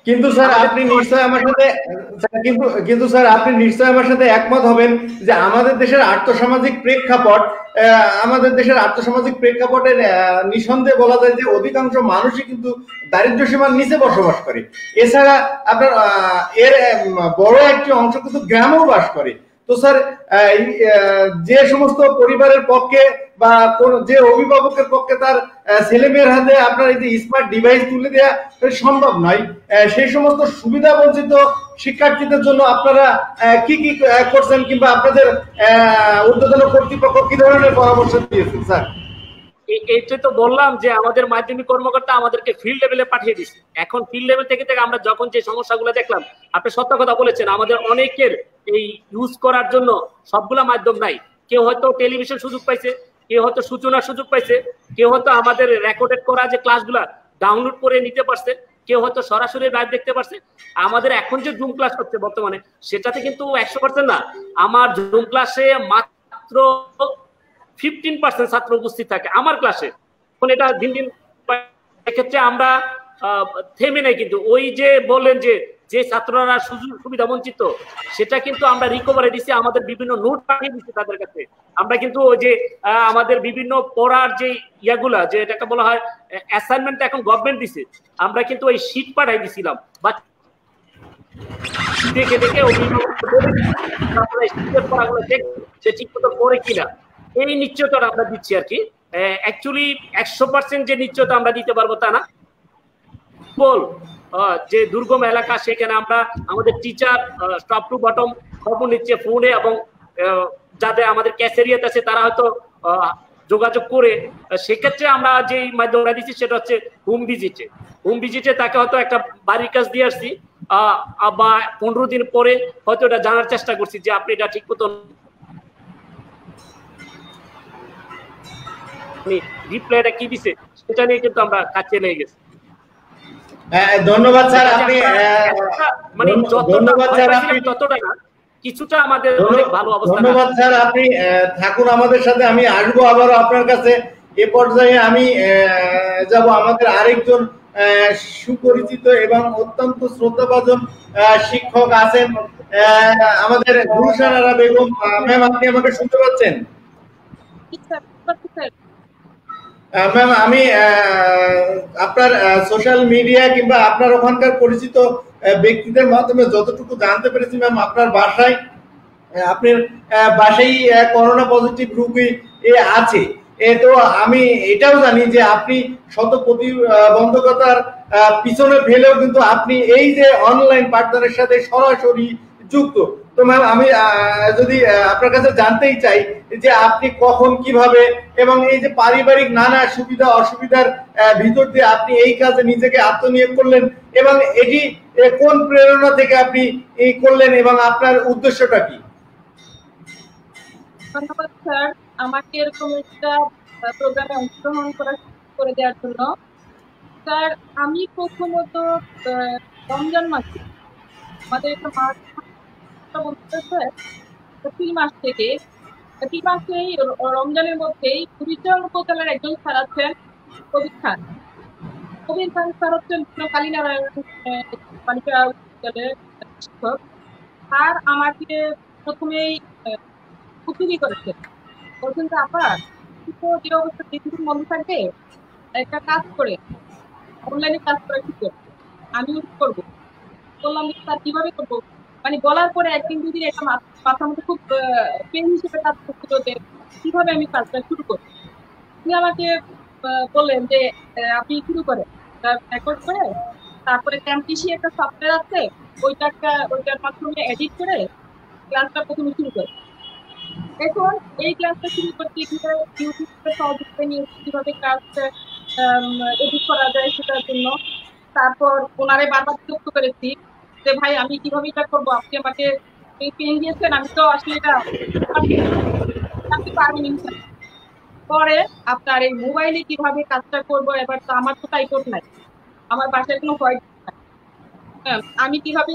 কিন্তু স্যার আপনি নিশ্চয় আমার সাথে একমত হবেন যে আমাদের দেশের আর্থসামাজিক প্রেক্ষাপটের নিঃসন্দেহে বলা যায় যে অধিকাংশ মানুষই কিন্তু দারিদ্র্য সীমার নিচে বসবাস করে। এছাড়া আপনার এর বড় একটি অংশ কিন্তু গ্রামেও বাস করে। তো স্যার, যে সমস্ত পরিবারের পক্ষে বা যে অভিভাবকের পক্ষে তার ছেলে মেয়ের হাতে আপনার এই যে স্মার্ট ডিভাইস তুলে দেওয়া সম্ভব নয়, সেই সমস্ত সুবিধা বঞ্চিত শিক্ষার্থীদের জন্য আপনারা কি কি করছেন, কিংবা আপনাদের ঊর্ধ্বতন কর্তৃপক্ষ কি ধরনের পরামর্শ দিয়েছেন স্যার? এইটা তো বললাম যে আমাদের মাধ্যমিক কর্মকর্তা আমাদেরকে ফিল্ড লেভেলে পাঠিয়ে দিচ্ছে। এখন ফিল্ড লেভেল থেকে আমরা যখন যে সমস্যাগুলো দেখলাম, আপনি সত্য কথা বলেছেন, আমাদের অনেকের এই ইউজ করার জন্য সবগুলা মাধ্যম নাই। কেউ হয়তো টেলিভিশন সুযোগ পাইছে, কেউ হয়তো সূচনার সুযোগ পাইছে, কেউ হয়তো আমাদের রেকর্ডেড করা যে ক্লাসগুলা ডাউনলোড করে নিতে পারছে, কেউ হয়তো সরাসরি লাইভ দেখতে পারছে। আমাদের এখন যে জুম ক্লাস হচ্ছে বর্তমানে, সেটাতে কিন্তু 100% না, আমার জুম ক্লাসে মাত্র 15% ছাত্র উপস্থিত থাকে আমার ক্লাসে। এখন এটা দিন দিন এক্ষেত্রে আমরা থেমে নাই, কিন্তু ওই যে বললেন যে ছাত্ররা সুযোগ সুবিধা বঞ্চিত, সেটা কিন্তু আমরা রিকভারি দিচ্ছি, আমাদের বিভিন্ন নোট পাঠিয়ে দিচ্ছি তাদের কাছে। আমরা কিন্তু ওই যে আমাদের বিভিন্ন পড়ার যে ইয়াগুলা, যে এটাকে বলা হয় অ্যাসাইনমেন্ট, এখন গভর্নমেন্ট দিছে, আমরা কিন্তু ওই শীট পাঠাই দিছিলাম বা দেখে দেখে সে ঠিক মতো করে কিনা, এই নিশ্চয়তা আমরা দিচ্ছি আর কি। অ্যাকচুয়ালি 100% যে নিশ্চয়তা আমরা দিতে পারবো তা না, বল যে দুর্গম এলাকা, সেখানে আমরা আমাদের টিচার টপ টু বটম খবর নিচ্ছে ফোনে, এবং যাদের আমাদের ক্যাসেরিয়াত আছে তারা হয়তো যোগাযোগ করে, সেক্ষেত্রে আমরা যে মাধ্যমটা দিচ্ছি সেটা হচ্ছে হোম ভিজিটে তাকে হয়তো একটা বাড়ির কাজ দিয়ে আসছি, বা 15 দিন পরে হয়তো এটা জানার চেষ্টা করছি যে আপনি এটা ঠিক মতো রিপ্লাইটা কি দিছে, সেটা নিয়ে কিন্তু আমরা কাছে লেগে গেছি। ধন্যবাদ স্যার, আপনি মানে যতটা না, কিছুটা আমাদের অনেক ভালো অবস্থা। ধন্যবাদ স্যার, আপনি থাকুন আমাদের সাথে, আমি আসবো আবারও আপনার কাছে। এ পর্যায়ে আমি যাব আমাদের আরেকজন সুপরিচিত এবং অত্যন্ত শ্রদ্ধাভাজন শিক্ষক আছেন, আমাদের গুলশান আরা বেগম ম্যাম। আপনি আমাকে শুনতে পাচ্ছেন? ম্যাম, আমি আপনার সোশ্যাল মিডিয়া কিংবা আপনার ওখানকার পরিচিত ব্যক্তিদের মাধ্যমে যতটুকু জানতে পেরেছি ম্যাম, আপনার বাসায় আপনার বাসায় করোনা পজিটিভ রোগী আছে। তো আমি এটাও জানি যে আপনি শত প্রতিবন্ধকতার পিছনে ফেলেও কিন্তু আপনি এই যে অনলাইন পাঠদানের সাথে সরাসরি যুক্ত। তো ম্যাম, আমি যদি আপনার কাছে জানতেই চাই যে আপনি কখন, কিভাবে এবং এই যে পারিবারিক নানা সুবিধা অসুবিধার ভিতর দিয়ে আপনি এই কাজে নিজেকে আত্মনিয়োগ করলেন এবং এটি কোন প্রেরণা থেকে আপনি এই করলেন এবং আপনার উদ্দেশ্যটা কি? ধন্যবাদ স্যার, আমাকে এরকম একটা প্রোগ্রামে অংশগ্রহণ করে দেওয়ার জন্য। স্যার, আমি প্রথমত রমজান মাসে আমাদের একটা মাস বলতেছে এপ্রিল মাস থেকে, এপ্রিল মাসেই রমজানের মধ্যেই কুড়িগ্রাম উপজেলার একজন স্যার আছেন কবির খান। কবির খান স্যার হচ্ছেন কালীনারায়ণ বালিকা বিদ্যালয়ের শিক্ষক। আর আমাকে প্রথমেই উদ্যোগী করেছেন, বলছেন যে আপনার যে অবস্থা কিছুদিন বন্ধ থাকবে, একটা কাজ করে অনলাইনে কাজ করে ঠিক করবো, আমিও করবো। বললাম স্যার কিভাবে করবো, মানে বলার পরে একদিন দুদিন একটা মাথার মধ্যে খুব পেন হিসেবে কাজ করছিল যে কিভাবে আমি কাজটা শুরু করবো। তিনি আমাকে বললেন যে আপনি শুরু করেন, রেকর্ড করে তারপরে ক্যাম্পিসি একটা সফটওয়্যার আছে, ওইটার মাধ্যমে এডিট করে ক্লাসটা প্রথমে শুরু করে। এখন এই ক্লাসটা শুরু করতে গিয়ে ইউটিউবে সহযোগিতা নিয়ে কিভাবে ক্লাসটা এডিট করা যায় সেটার জন্য। তারপর ওনারে বারবার বিরক্ত করেছি যে ভাই আমি কিভাবে এটা করবো, আপনি আমাকে পেন দিয়েছেন, আমি তো আসলে এটা পারিনি। পরে আপনার এই মোবাইলে কিভাবে কাজটা করবো, এবার তো আমার তো টাইপড নাই, আমার বাসায় কোনো হোয়াইট নাই, আমি কিভাবে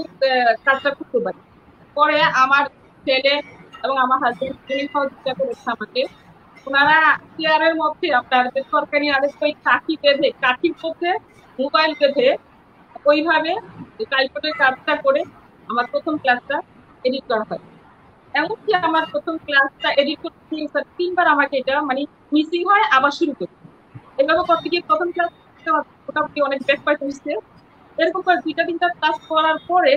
কাজটা করতে পারি। পরে আমার ছেলে এবং আমার হাজবেন্ড তিনি সহযোগিতা করেছে আমাকে। ওনারা চেয়ারের মধ্যে আপনার সরকারি আদেশ ওই কাঠি বেঁধে, কাঠির মধ্যে মোবাইল বেঁধে ওইভাবে টাইপডের কাজটা করে আমার প্রথম ক্লাসটা এডিট করা হয়। এমনকি আমার প্রথম ক্লাসটা এডিট করতে 3বার আমাকে এটা মানে মিসিং হয়, আবার শুরু করি। এভাবে করতে গিয়ে প্রথম ক্লাস মোটামুটি অনেক ব্যাক পাইতে হচ্ছে। এরকম করে 2-3টা ক্লাস করার পরে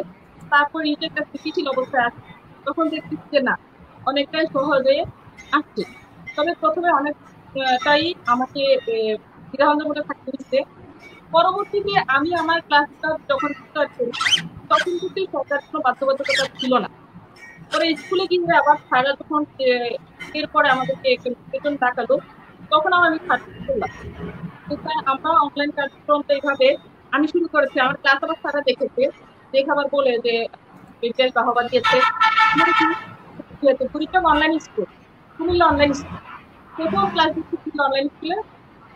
তারপর নিজের একটা স্থিতিশীল অবস্থায় আসছে, তখন দেখছি যে না অনেকটাই সহজ হয়ে আসছে। তবে প্রথমে অনেকটাই আমাকে দ্বিধাদ্বন্দ্বের মধ্যে থাকতে হচ্ছে। পরবর্তীতে আমি আমার ক্লাসটা যখন স্টার্ট করি তখন কিন্তু সরকার কোনো বাধ্যবাধকতা ছিল না। পরে স্কুলে গিয়ে আবার সারা যখন এরপরে আমাদেরকে বেতন দেখালো, তখন আমি ছাড়তে করলাম। আমরা অনলাইন কার্যক্রমটা এইভাবে আমি শুরু করেছি। আমার ক্লাস আবার সারা দেখেছে, দেখে আবার বলে যে বাহবা দিয়েছে। Kurigram online school, Comilla online school, প্রথম ক্লাস দিচ্ছি অনলাইন স্কুলে,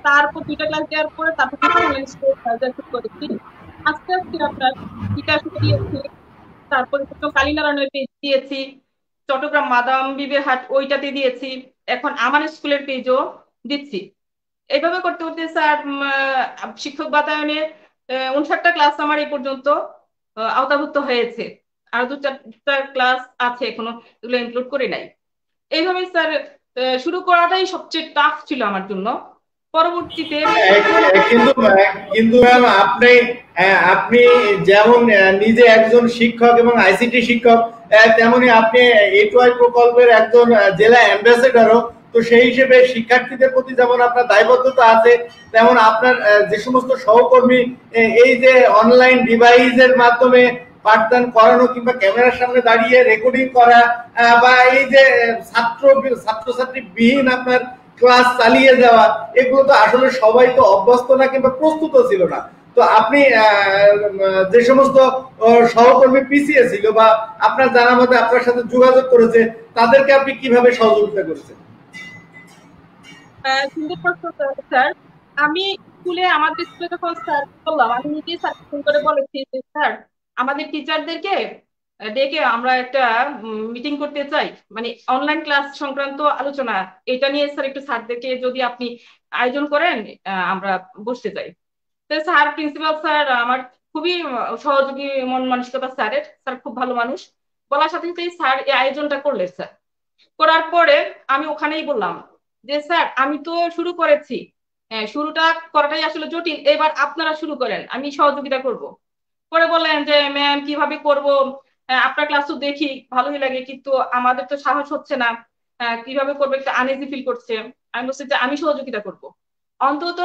তারপর 2টা ক্লাস দেওয়ার পরে তারপর অনলাইন স্কুল শুরু করেছি। আস্তে আস্তে আপনার বিকাশে দিয়েছি, তারপরে কালীনারায়ণের পেজ দিয়েছি, চট্টগ্রাম মাদাম বিবের হাট ওইটাতে দিয়েছি, এখন আমার স্কুলের পেজও দিচ্ছি। এইভাবে করতে করতে স্যার শিক্ষক বাতায়নে 59টা ক্লাস আমার এই পর্যন্ত আওতাভুক্ত হয়েছে। আর 2-4টা ক্লাস আছে এখনো, এগুলো ইনক্লুড করে নাই। এইভাবে স্যার শুরু করাটাই সবচেয়ে টাফ ছিল আমার জন্য। পরবর্তীতে কিন্তু ম্যাম আপনি যেমন নিজে একজন শিক্ষক এবং আইসিটি শিক্ষক, তেমনি আপনি এটুআই প্রকল্পের একজন জেলা অ্যাম্বাসেডারও। তো সেই হিসেবে শিক্ষার্থীদের প্রতি যেমন আপনার দায়বদ্ধতা আছে, তেমন আপনার যে সমস্ত সহকর্মী এই যে অনলাইন ডিভাইসের মাধ্যমে পাঠদান করানো কিংবা ক্যামেরার সামনে দাঁড়িয়ে রেকর্ডিং করা বা এই যে ছাত্রছাত্রী বিহীন আপনার ক্লাস চালিয়ে যাওয়া, এগুলো তো আসলে সবাই তো অভ্যস্ত না কিংবা প্রস্তুত ছিল না। তো আপনি যে সমস্ত সহকর্মী পিছিয়ে ছিল বা আপনার জানা মতে আপনার সাথে যোগাযোগ করেছে, তাদেরকে আপনি কিভাবে সহযোগিতা করেছেন? স্যার, আমি স্কুলে আমাদের স্কুলে যখন স্যার বললাম, আমি নিজেই স্যার ফোন করে বলেছি যে স্যার আমাদের টিচারদেরকে ডেকে আমরা একটা মিটিং করতে চাই, মানে অনলাইন ক্লাস সংক্রান্ত আলোচনা, এটা নিয়ে স্যার একটু স্যারদেরকে যদি আপনি আয়োজন করেন, আমরা বসতে চাই। তো স্যার, প্রিন্সিপাল স্যার আমার খুবই সহযোগী মন মানসিকতা স্যারের, স্যার খুব ভালো মানুষ। বলার সাথে সাথেই স্যার এই আয়োজনটা করলেন। স্যার করার পরে আমি ওখানেই বললাম যে স্যার আমি তো শুরু করেছি, শুরুটা করাটাই আসলে জটিল, এবার আপনারা শুরু করেন, আমি সহযোগিতা করব। পরে বললেন যে ম্যাম কিভাবে করব, আপনার ক্লাস তো দেখি ভালোই লাগে, কিন্তু আমাদের তো সাহস হচ্ছে না, কিভাবে করবো, একটা আনইজি ফিল করছে। আমি বলছি যে আমি সহযোগিতা করব। অন্তত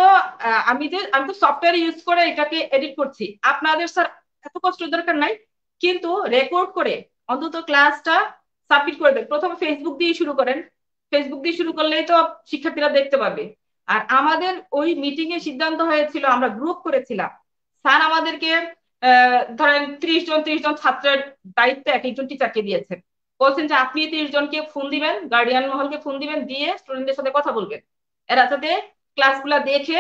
আমি তো সফটওয়্যার ইউজ করে এটাকে এডিট করছি, আপনাদের স্যার এত কষ্ট দরকার নাই, কিন্তু রেকর্ড করে অন্তত ক্লাসটা সাবমিট করে দেন। প্রথমে ফেসবুক দিয়ে শুরু করেন, ফেসবুক দিয়ে শুরু করলেই তো শিক্ষার্থীরা দেখতে পাবে। আর আমাদের ওই মিটিং এ সিদ্ধান্ত হয়েছিল, আমরা গ্রুপ করেছিলাম, স্যার আমাদেরকে ধরেন 30 জন ছাত্রের দায়িত্ব এক একজন টিচারকে দিয়েছেন, বলছেন যে আপনি 30 জনকে ফোন দিবেন, গার্ডিয়ান মহলকে ফোন দিবেন, দিয়ে স্টুডেন্টদের সাথে কথা বলবেন, এরা যাতে ক্লাসগুলা দেখে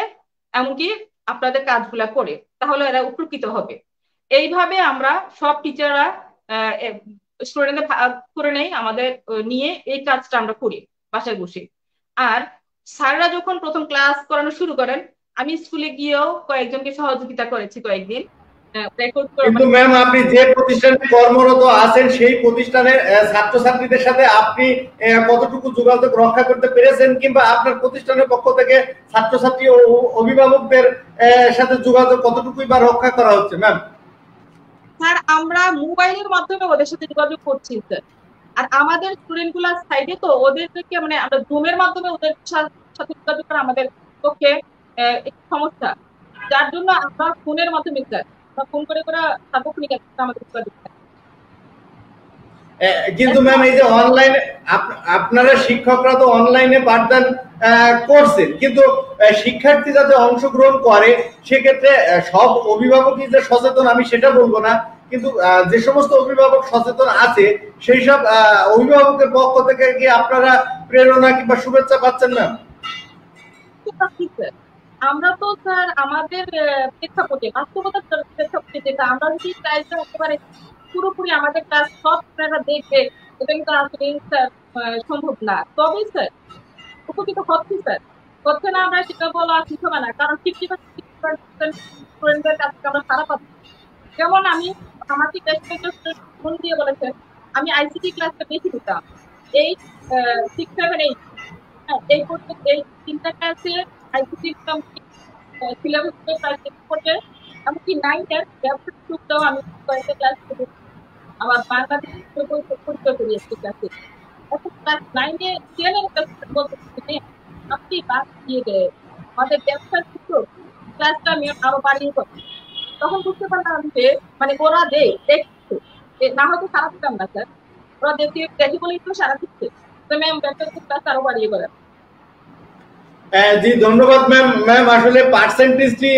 এমনকি আপনাদের কাজগুলা করে, তাহলে এরা উপকৃত হবে। এইভাবে আমরা সব টিচাররা স্টুডেন্টদের ভাগ করে নেই, আমাদের নিয়ে এই কাজটা আমরা করি বাসায় বসে। আর স্যাররা যখন প্রথম ক্লাস করানো শুরু করেন, আমি স্কুলে গিয়েও কয়েকজনকে সহযোগিতা করেছি কয়েকদিন রেকর্ড করে। কিন্তু ম্যাম আপনি যে প্রতিষ্ঠানে কর্মরত আছেন সেই প্রতিষ্ঠানের ছাত্রছাত্রীদের সাথে আপনি কতটুকু যোগাযোগ রক্ষা করতে পেরেছেন, কিংবা আপনার প্রতিষ্ঠানের পক্ষ থেকে ছাত্রছাত্রী ও অভিভাবকদের সাথে যোগাযোগ কতটুকুই বা রক্ষা করা হচ্ছে ম্যাম? স্যার আমরা মোবাইলের মাধ্যমে ওদের সাথে যোগাযোগ করছি স্যার। আর আমাদের স্টুডেন্ট গুলার সাইডে তো ওদেরকে মানে আমরা জুমের মাধ্যমে ওদের সাথে যোগাযোগ করা আমাদের পক্ষে একটু সমস্যা, যার জন্য আমরা ফোনের মাধ্যমে স্যার আমরা ফোন করে করে সার্বক্ষণিক আমাদের যোগাযোগ। কিন্তু ম্যাম এই যে অনলাইনে আপনারা শিক্ষকরা তো অনলাইনে পাঠদান করছেন, কিন্তু শিক্ষার্থী যাতে অংশগ্রহণ করে সেক্ষেত্রে সব অভিভাবকই যে সচেতন আমি সেটা বলবো না, কিন্তু যে সমস্ত অভিভাবক সচেতন আছে সেই সব অভিভাবকের পক্ষ থেকে কি আপনারা প্রেরণা কিংবা শুভেচ্ছা পাচ্ছেন না? আমরা তো স্যার আমাদের প্রেক্ষাপটে বাস্তবতার প্রেক্ষাপটে যেটা আমরা যদি চাইতে একেবারে পুরোপুরি আমাদের কাজ সব আপনারা দেখবে, এটা কিন্তু আসলে স্যার সম্ভব না। তবে স্যার উপকৃত হচ্ছে, স্যার হচ্ছে না আমরা সেটা বলা ঠিক হবে না, কারণ 50% স্টুডেন্টদের কাছ থেকে আমরা সারা পাচ্ছি। যেমন আমি আমাকে ফোন দিয়ে বলেছেন আমি আইসিটি ক্লাসটা বেশি দিতাম, এই 6, 7, 8 এই পর্যন্ত এই 3টা ক্লাসে আইসিটি সিলেবাস প্রায় শেষ করতে, এমনকি 9-এর ব্যবসার সুযোগটাও আমি কয়েকটা ক্লাস থেকে আমার বাংলাদেশ পরিচয় করিয়েছি ক্লাসে। এখন ক্লাস 9-এ 10-এর বলতে আপনি বাদ দিয়ে দেয় আমাদের ব্যবসার সুযোগ ক্লাসটা আমি আরো বাড়িয়ে করছি। তখন বুঝতে পারলাম যে মানে ওরা দেখছে, না হয়তো সারা দিতাম না স্যার, ওরা দেখে বলেই তো সারা দিচ্ছে, তো ম্যাম ব্যবসার ক্লাস আরো বাড়িয়ে করে। জি ধন্যবাদ ম্যাম। ম্যাম আসলে পার্সেন্টেজটি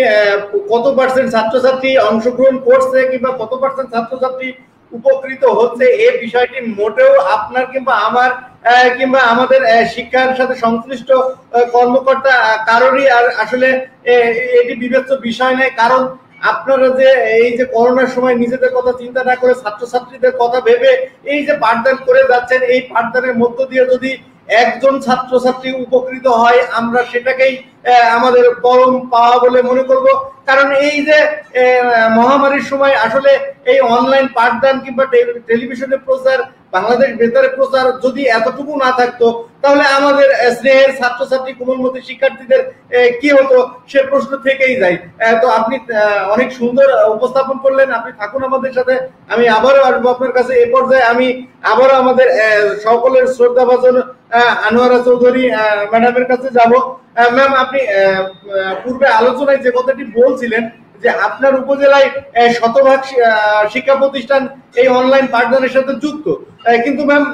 কত পার্সেন্ট ছাত্রছাত্রী অংশগ্রহণ করছে কিংবা কত পার্সেন্ট ছাত্রছাত্রী উপকৃত হচ্ছে এই বিষয়টি মোটেও আপনার কিংবা আমার কিংবা আমাদের শিক্ষার সাথে সংশ্লিষ্ট কর্মকর্তা কারোরই আর আসলে এটি বিবেচ্য বিষয় নয়। কারণ আপনারা যে এই যে করোনার সময় নিজেদের কথা চিন্তা না করে ছাত্রছাত্রীদের কথা ভেবে এই যে পাঠদান করে যাচ্ছেন, এই পাঠদানের মধ্য দিয়ে যদি একজন ছাত্রছাত্রী উপকৃত হয় আমরা সেটাকেই আমাদের পরম পাওয়া বলে মনে করব। কারণ এই যে মহামারীর সময় আসলে এই অনলাইন পাঠদান কিংবা টেলিভিশনের প্রচার, বাংলাদেশ বেতারের প্রচার যদি এতটুকু না থাকতো তাহলে আমাদের স্নেহের ছাত্রছাত্রী কোমলমতি শিক্ষার্থীদের কি হতো সে প্রশ্ন থেকেই যায়। তো আপনি অনেক সুন্দর উপস্থাপন করলেন, আপনি থাকুন আমাদের সাথে। আমি আবারও আসবো আপনার কাছে। এ পর্যায়ে আমি আবারও আমাদের সকলের শ্রদ্ধাভাজন আনোয়ারা চৌধুরী ম্যাডামের কাছে যাব। ম্যাম আপনি পূর্বে আলোচনায় যে কথাটি বলছিলেন যে আপনার উপজেলায় 100% শিক্ষা প্রতিষ্ঠান এই অনলাইন পাঠদানের সাথে যুক্ত, কিন্তু ম্যাম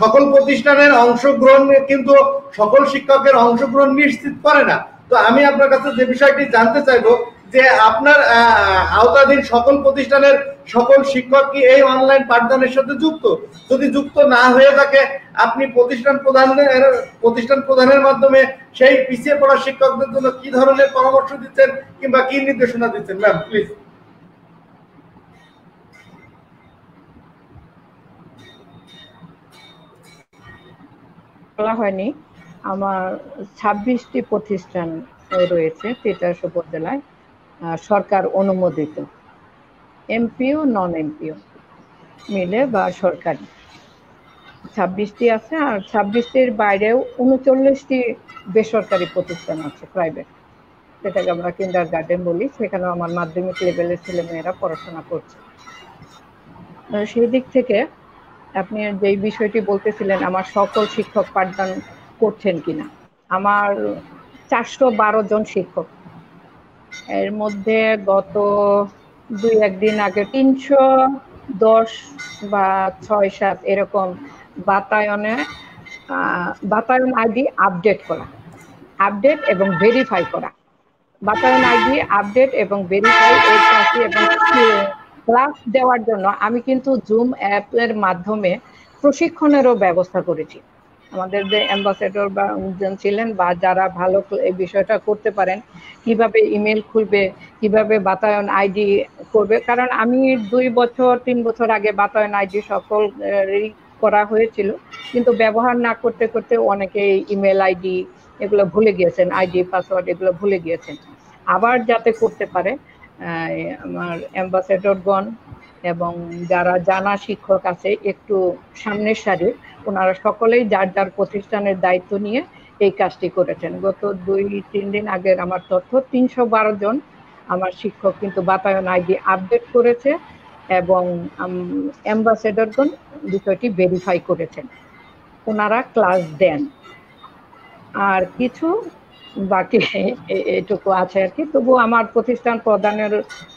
সকল প্রতিষ্ঠানের অংশগ্রহণ কিন্তু সকল শিক্ষকের অংশগ্রহণ নিশ্চিত করে না। তো আমি আপনার কাছে যে বিষয়টি জানতে চাইবো যে আপনার আওতাধীন সকল প্রতিষ্ঠানের সকল শিক্ষক কি এই অনলাইন পাঠদানের সাথে যুক্ত? যদি যুক্ত না হয়ে থাকে আপনি প্রতিষ্ঠান প্রধানের মাধ্যমে সেই পিছিয়ে পড়া শিক্ষকদের জন্য কি ধরনের পরামর্শ দিচ্ছেন কিংবা কি নির্দেশনা দিচ্ছেন ম্যাম প্লিজ? খোলা হয়নি। আমার 26টি প্রতিষ্ঠান রয়েছে তিতাস উপজেলায়, সরকার অনুমোদিত, এমপিও নন এমপিও মিলে বা সরকারি 26টি আছে। আর 26টির বাইরেও 39টি বেসরকারি প্রতিষ্ঠান আছে, প্রাইভেট, যেটাকে আমরা কিন্ডার গার্ডেন বলি। সেখানেও আমার মাধ্যমিক লেভেলের ছেলেমেয়েরা পড়াশোনা করছে। সেই দিক থেকে আপনি যেই বিষয়টি বলতেছিলেন আমার সকল শিক্ষক পাঠদান করছেন কিনা, আমার 412 জন শিক্ষক, এর মধ্যে গত 2-1 দিন আগে 310 বা 6-7 এরকম বাতায়ন আইডি আপডেট করা, আপডেট এবং ভেরিফাই করা, বাতায়ন আইডি আপডেট এবং ভেরিফাই এর কাছে। এবং ক্লাস দেওয়ার জন্য আমি কিন্তু জুম অ্যাপের মাধ্যমে প্রশিক্ষণেরও ব্যবস্থা করেছি। আমাদের যে অ্যাম্বাসেডর বা ছিলেন বা যারা ভালো এই বিষয়টা করতে পারেন, কিভাবে ইমেল খুলবে, কিভাবে বাতায়ন আইডি করবে, কারণ আমি 2-3 বছর আগে বাতায়ন আইডি সকল করা হয়েছিল, কিন্তু ব্যবহার না করতে করতে অনেকে ইমেল আইডি এগুলো ভুলে গিয়েছেন, আইডি পাসওয়ার্ড এগুলো ভুলে গিয়েছেন। আবার যাতে করতে পারে আমার অ্যাম্বাসেডরগণ এবং যারা জানা শিক্ষক আছে একটু সামনের সারির, ওনারা সকলেই যার যার প্রতিষ্ঠানের দায়িত্ব নিয়ে এই কাজটি করেছেন। গত 2-3 দিন আগের আমার তথ্য 312 জন আমার শিক্ষক কিন্তু বাতায়ন আইডি আপডেট করেছে এবং অ্যাম্বাসেডরগণ বিষয়টি ভেরিফাই করেছেন, ওনারা ক্লাস দেন। আর কিছু বাকি এটুকু আছে আর কি। তবু আমার প্রতিষ্ঠান প্রদানের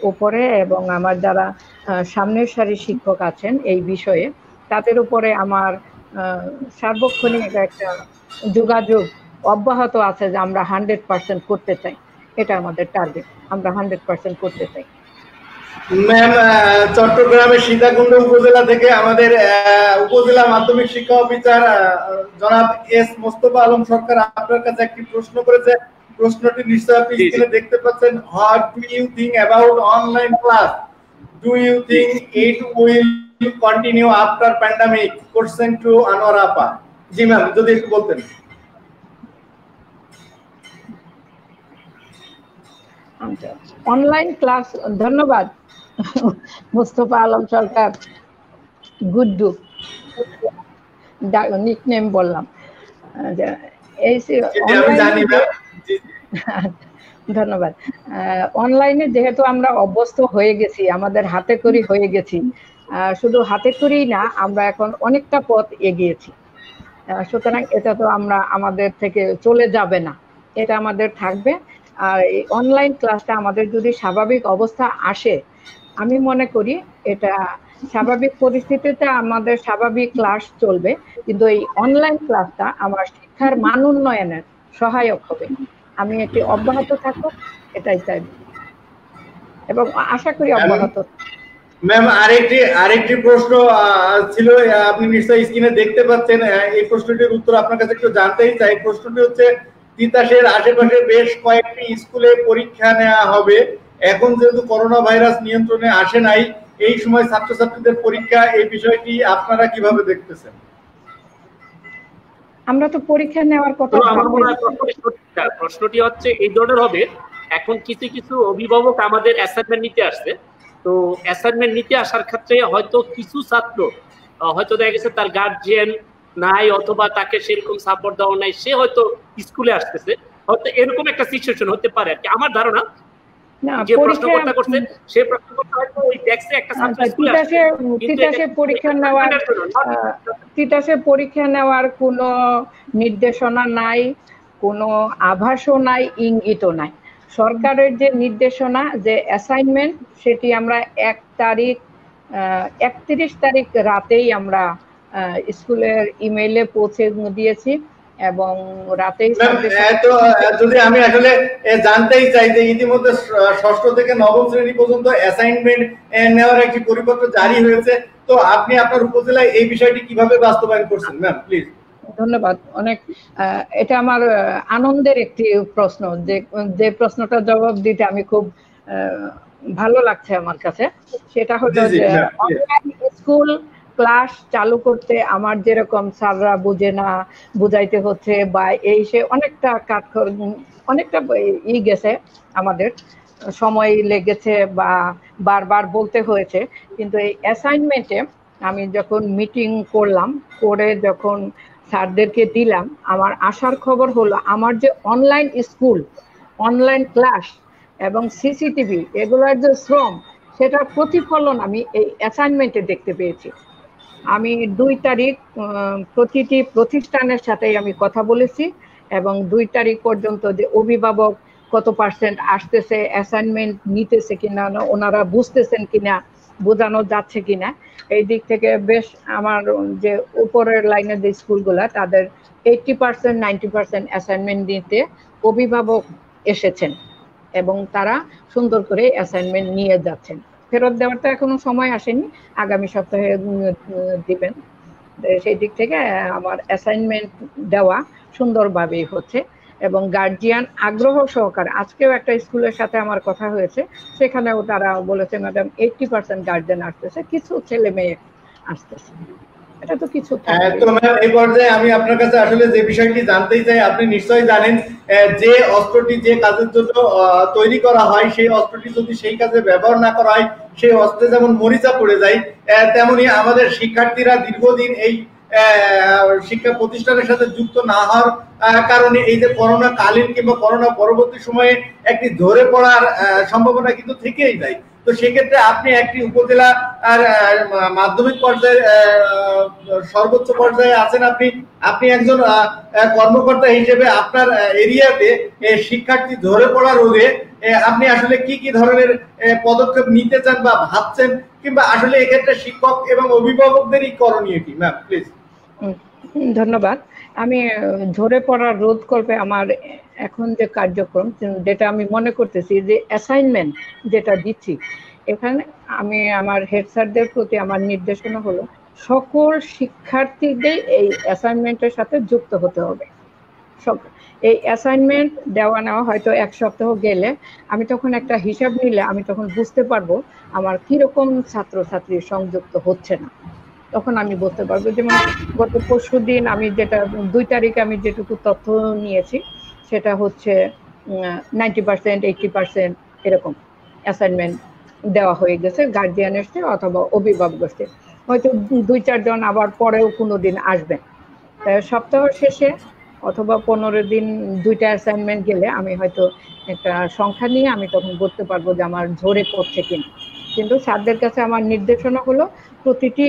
উপরে এবং আমার যারা সামনের সারির শিক্ষক আছেন এই বিষয়ে, তাদের উপরে আমার সার্বক্ষণিক একটা যোগাযোগ অব্যাহত আছে যে আমরা 100% করতে চাই। এটা আমাদের টার্গেট, আমরা 100% করতে চাই। ম্যাম, চট্টগ্রামের সীতাকুণ্ড উপজেলা থেকে আমাদের উপজেলা মাধ্যমিক শিক্ষা অফিসার জনাব এস মোস্তফা আলম সরকার আপনার কাছে একটি প্রশ্ন করেছে। প্রশ্নটি নিশ্চয়ই আপনি স্ক্রিনে দেখতে পাচ্ছেন। What do you think about online class? Do you think it will continue after pandemic? Question to Anwar আপা। জি ম্যাম, যদি একটু বলতেন। অনলাইন ক্লাস, ধন্যবাদ মোস্তফা আলম সরকার, গুড্ডু নিকনেম বললাম। ধন্যবাদ। অনলাইনে যেহেতু আমরা অভ্যস্ত হয়ে গেছি, আমাদের হাতে করি হয়ে গেছি, শুধু হাতে করি না, আমরা এখন অনেকটা পথ এগিয়েছি। সুতরাং এটা তো আমাদের থেকে চলে যাবে না, এটা আমাদের থাকবে। আর এই অনলাইন ক্লাসটা আমাদের যদি স্বাভাবিক অবস্থা আসে, আমি মনে করি এটা স্বাভাবিক পরিস্থিতিতে আমাদের স্বাভাবিক ক্লাস চলবে, কিন্তু এই অনলাইন ক্লাসটা আমার শিক্ষার মান উন্নয়নের সহায়ক হবে। আমি এটি অব্যাহত থাকবো, এটাই চাইব এবং আশা করি অব্যাহত। ম্যাম, আরেকটি প্রশ্ন ছিল, আপনি নিশ্চয়ই স্ক্রিনে দেখতে পাচ্ছেন। এই প্রশ্নটির উত্তর আপনার কাছে একটু জানতেই চাই। প্রশ্নটি হচ্ছে, তিতাসের আশেপাশে বেশ কয়েকটি স্কুলে পরীক্ষা নেওয়া হবে। এখন যেহেতু করোনা ভাইরাস নিয়ন্ত্রণে আসে নাই, এই সময় ছাত্রছাত্রীদের পরীক্ষা, এই বিষয়টি আপনারা কিভাবে দেখতেছেন? আমরা তো পরীক্ষা নেওয়ার কথা, আমার মনে হয় প্রশ্নটি হচ্ছে এই ধরনের হবে। এখন কিছু কিছু অভিভাবক আমাদের অ্যাসাইনমেন্ট নিতে আসছে, তো অ্যাসাইনমেন্ট নিতে আসার ক্ষেত্রে হয়তো কিছু ছাত্র হয়তো দেখা গেছে তার গার্জিয়ান নাই অথবা তাকে সেরকম সাপোর্ট দেওয়া নাই, সে হয়তো স্কুলে আসতেছে, হয়তো এরকম একটা সিচুয়েশন হতে পারে আর কি। আমার ধারণা যে প্রশ্নকর্তা করছে সে প্রশ্নকর্তা হয়তো ওই দেখছে একটা ছাত্র স্কুলে আসছে, তিতাসে পরীক্ষা নেওয়ার কোনো নির্দেশনা নাই, কোনো আভাসও নাই, ইঙ্গিতও নাই। সরকারের যে নির্দেশনা, যে অ্যাসাইনমেন্ট, সেটি আমরা 31 তারিখ রাতেই আমরা স্কুলের ইমেইলে পৌঁছে দিয়েছি এবং রাতেই। যদি আমি আসলে জানতেই চাই যে ইতিমধ্যে 6ষ্ঠ থেকে 9ম শ্রেণী পর্যন্ত অ্যাসাইনমেন্ট নেওয়ার একটি পরিপত্র জারি হয়েছে, তো আপনি আপনার উপজেলায় এই বিষয়টি কিভাবে বাস্তবায়ন করছেন ম্যাম, প্লিজ? ধন্যবাদ। অনেক, এটা আমার আনন্দের একটি প্রশ্ন, যে প্রশ্নটা জবাব দিতে আমি খুব ভালো লাগছে আমার কাছে। সেটা হলো যে অনলাইন স্কুল ক্লাস চালু করতে আমার যেরকম স্যাররা বুঝে না, বুঝাইতে হচ্ছে বা এই সে অনেকটা অনেকটা গেছে, আমাদের সময় লেগেছে বা বারবার বলতে হয়েছে। কিন্তু এই অ্যাসাইনমেন্টে আমি যখন মিটিং করলাম, করে যখন স্যারদেরকে দিলাম, আমার আসার খবর হলো আমার যে অনলাইন স্কুল, অনলাইন ক্লাস এবং সিসিটিভি এগুলোর যে শ্রম, সেটার প্রতিফলন আমি এই অ্যাসাইনমেন্টে দেখতে পেয়েছি। আমি 2 তারিখ প্রতিটি প্রতিষ্ঠানের সাথেই আমি কথা বলেছি এবং 2 তারিখ পর্যন্ত যে অভিভাবক কত পার্সেন্ট আসতেছে, অ্যাসাইনমেন্ট নিতেছে কিনা, ওনারা বুঝতেছেন কিনা, বোঝানো যাচ্ছে কিনা, এই দিক থেকে বেশ আমার যে উপরের লাইনের যে স্কুলগুলা তাদের 80% 90% অ্যাসাইনমেন্ট নিতে অভিভাবক এসেছেন এবং তারা সুন্দর করে অ্যাসাইনমেন্ট নিয়ে যাচ্ছেন। ফেরত দেওয়ার তো এখনো সময় আসেনি, আগামী সপ্তাহে দিবেন। সেই দিক থেকে আমার অ্যাসাইনমেন্ট দেওয়া সুন্দরভাবেই হচ্ছে এবং গার্জিয়ান আগ্রহ সহকারে, আজকেও একটা স্কুলের সাথে আমার কথা হয়েছে, সেখানেও তারা বলেছে ম্যাডাম 80% গার্জিয়ান আসতেছে, কিছু ছেলে মেয়ে আসতেছে। এটা তো কিছু তো ম্যাম এই পর্যায়ে আমি আপনার কাছে আসলে যে বিষয়টি জানতেই চাই, আপনি নিশ্চয়ই জানেন যে অস্ত্রটি যে কাজের জন্য তৈরি করা হয়, সেই অস্ত্রটি যদি সেই কাজে ব্যবহার না করা হয়, সেই অস্ত্রে যেমন মরিচা পড়ে যায়, তেমনি আমাদের শিক্ষার্থীরা দীর্ঘদিন এই শিক্ষা প্রতিষ্ঠানের সাথে যুক্ত না হওয়ার কারণে এই যে করোনা কালীন কিংবা করোনা পরবর্তী সময়ে একটি ধরে পড়ার সম্ভাবনা কিন্তু থেকেই যায়। তো সেক্ষেত্রে আপনি একটি উপজেলা আর মাধ্যমিক পর্যায়ে সর্বোচ্চ পর্যায়ে আছেন, আপনি একজন কর্মকর্তা হিসেবে আপনার এরিয়াতে শিক্ষার্থী ধরে পড়া রোধে আপনি আসলে কি কি ধরনের পদক্ষেপ নিতে চান বা ভাবছেন, কিংবা আসলে এক্ষেত্রে শিক্ষক এবং অভিভাবকদেরই করণীয় কি? Ma'am please. ধন্যবাদ। আমি ঝরে পড়ার রোধকল্পে আমার এখন যে কার্যক্রম, যেটা আমি মনে করতেছি যে অ্যাসাইনমেন্ট যেটা দিচ্ছি, এখানে আমি আমার হেড স্যারদের প্রতি আমার নির্দেশনা হলো সকল শিক্ষার্থীদের এই অ্যাসাইনমেন্টের সাথে যুক্ত হতে হবে। এই অ্যাসাইনমেন্ট দেওয়া নেওয়া হয়তো 1 সপ্তাহ গেলে আমি তখন একটা হিসাব নিলে আমি তখন বুঝতে পারবো আমার কিরকম ছাত্রছাত্রী সংযুক্ত হচ্ছে না, তখন আমি বুঝতে পারবো। যেমন গত পরশুদিন আমি যেটা 2 তারিখে আমি যেটুকু তথ্য নিয়েছি সেটা হচ্ছে 90% 80% এরকম অ্যাসাইনমেন্ট দেওয়া হয়ে গেছে, গার্জিয়ান এসছে অথবা অভিভাবক এসছে, হয়তো 2-4 জন আবার পরেও কোনো দিন আসবেন। সপ্তাহ শেষে অথবা 15 দিন 2টা অ্যাসাইনমেন্ট গেলে আমি হয়তো একটা সংখ্যা নিয়ে আমি তখন বলতে পারবো যে আমার ঝরে পড়ছে কিনা। কিন্তু স্যারদের কাছে আমার নির্দেশনা হলো প্রতিটি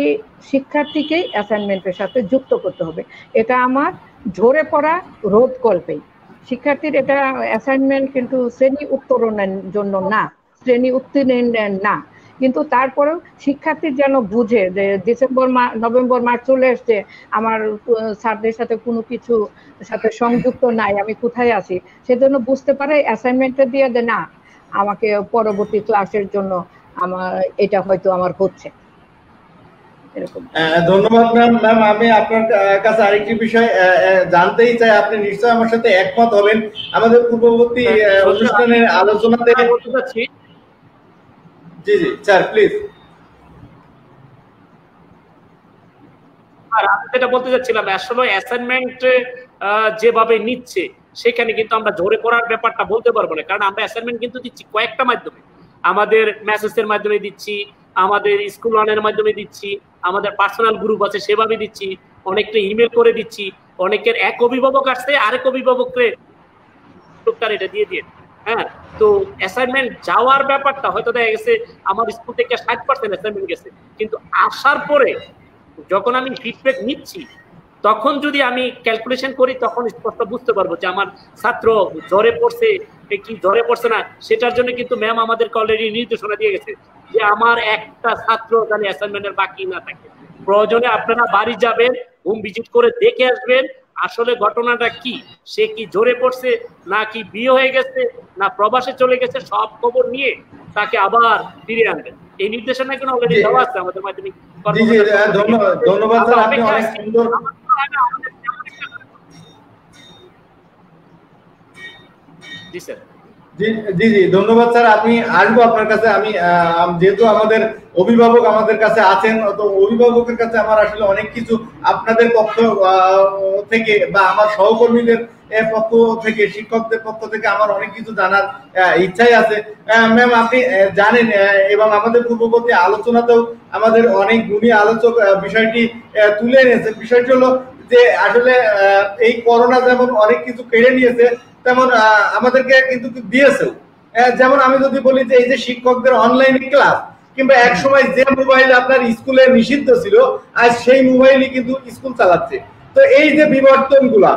শিক্ষার্থীকেই অ্যাসাইনমেন্টের সাথে যুক্ত করতে হবে। এটা আমার ঝরে পড়া রোধকল্পেই। শিক্ষার্থীর এটা অ্যাসাইনমেন্ট কিন্তু শ্রেণী উত্তরণের জন্য না, শ্রেণী উত্তীর্ণের না, কিন্তু তারপরেও শিক্ষার্থী যেন বুঝে যে নভেম্বর মাস চলে এসছে, আমার স্যারদের সাথে কোনো কিছু সাথে সংযুক্ত নাই, আমি কোথায় আছি, সেজন্য বুঝতে পারে অ্যাসাইনমেন্টটা দিয়ে যে না, আমাকে পরবর্তী ক্লাসের জন্য আমার এটা হয়তো আমার হচ্ছে। ধন্যবাদ ম্যাম। আমি আপনার কাছে আরেকটি বিষয় জানতেই চাই, আপনি নিশ্চয় আমার সাথে একমত হবেন। আমাদের পূর্ববর্তী অনুষ্ঠানের আলোচনাতে জি জি স্যার প্লিজ। আর আমি যেটা বলতে চাচ্ছিলাম, আসলে অ্যাসাইনমেন্ট যেভাবে নিচ্ছে সেখানে কিন্তু আমরা ঝরে পড়ার ব্যাপারটা বলতে পারবো না, কারণ আমরা অ্যাসাইনমেন্ট কিন্তু দিচ্ছি কয়েকটা মাধ্যমে, আমাদের মেসেজের মাধ্যমে দিচ্ছি, আমাদের স্কুল ওয়ানের মাধ্যমে দিচ্ছি, আমাদের পার্সোনাল গ্রুপ আছে সেভাবে দিচ্ছি, অনেকটা ইমেল করে দিচ্ছি, অনেকের এক অভিভাবক আসছে আরেক অভিভাবককে এটা দিয়ে দিয়ে। হ্যাঁ, তো অ্যাসাইনমেন্ট যাওয়ার ব্যাপারটা হয়তো দেখা গেছে আমার স্কুল থেকে 60% অ্যাসাইনমেন্ট গেছে, কিন্তু আসার পরে যখন আমি ফিডব্যাক নিচ্ছি তখন যদি আমি ক্যালকুলেশন করি তখন স্পষ্ট বুঝতে পারবো যে আমার ছাত্র জ্বরে পড়ছে কি জ্বরে পড়ছে না। সেটার জন্য কিন্তু ম্যাম আমাদেরকে অলরেডি নির্দেশনা দিয়ে গেছে যে আমার একটা ছাত্র জানি অ্যাসাইনমেন্টের বাকি না থাকে, প্রয়োজনে আপনারা বাড়ি যাবেন, হোম ভিজিট করে দেখে আসবেন আসলে ঘটনাটা কি, সে কি জ্বরে পড়ছে না কি বিয়ে হয়ে গেছে না প্রবাসে চলে গেছে, সব খবর নিয়ে তাকে আবার ফিরে আনবেন। এই নির্দেশনা কিন্তু অলরেডি দেওয়া আছে আমাদের মাধ্যমিক। ধন্যবাদ স্যার, আপনি অনেক সুন্দর। জি স্যার। জি জি জি, ধন্যবাদ স্যার। আপনি আসবো আপনার কাছে। আমি যেহেতু আমাদের অভিভাবক আমাদের কাছে আছেন, তো অভিভাবকের কাছে আমার আসলে অনেক কিছু আপনাদের পক্ষ থেকে বা আমার সহকর্মীদের পক্ষ থেকে, শিক্ষকদের পক্ষ থেকে আমার অনেক কিছু জানার ইচ্ছাই আছে। ম্যাম, আপনি জানেন এবং আমাদের পূর্ববর্তী আলোচনাতেও আমাদের অনেক গুণী আলোচক বিষয়টি তুলে এনেছে। বিষয়টি হলো যে আসলে এই করোনা যেমন অনেক কিছু কেড়ে নিয়েছে, তেমন আমাদেরকে কিন্তু দিয়েছেও। যেমন আমি যদি বলি যে এই যে শিক্ষকদের অনলাইন ক্লাস, কিংবা এক সময় যে মোবাইল আপনার স্কুলে নিষিদ্ধ ছিল, আজ সেই মোবাইলই কিন্তু স্কুল চালাচ্ছে। তো এই যে বিবর্তনগুলা,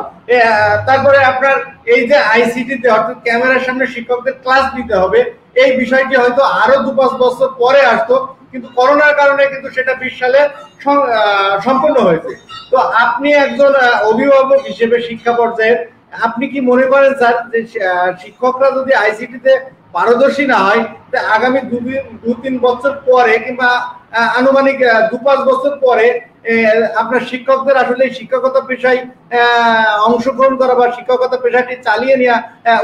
তারপরে আপনার এই যে আইসিটিতে অর্থাৎ ক্যামেরার সামনে শিক্ষকদের ক্লাস দিতে হবে, এই বিষয়টি হয়তো আরো 2-5 বছর পরে আসতো, কিন্তু করোনার কারণে কিন্তু সেটা 20 সালে সম্পন্ন হয়েছে। তো আপনি একজন অভিভাবক হিসেবে শিক্ষা পর্যায়ের, আপনি কি মনে করেন স্যার যে শিক্ষকরা যদি আইসিটিতে পারদর্শী না হয়, আগামী 2-3 বছর পরে কিংবা আনুমানিক 2-5 বছর পরে আপনার শিক্ষকদের আসলে শিক্ষকতা পেশায় অংশগ্রহণ করা বা শিক্ষকতা পেশাটি চালিয়ে নেওয়া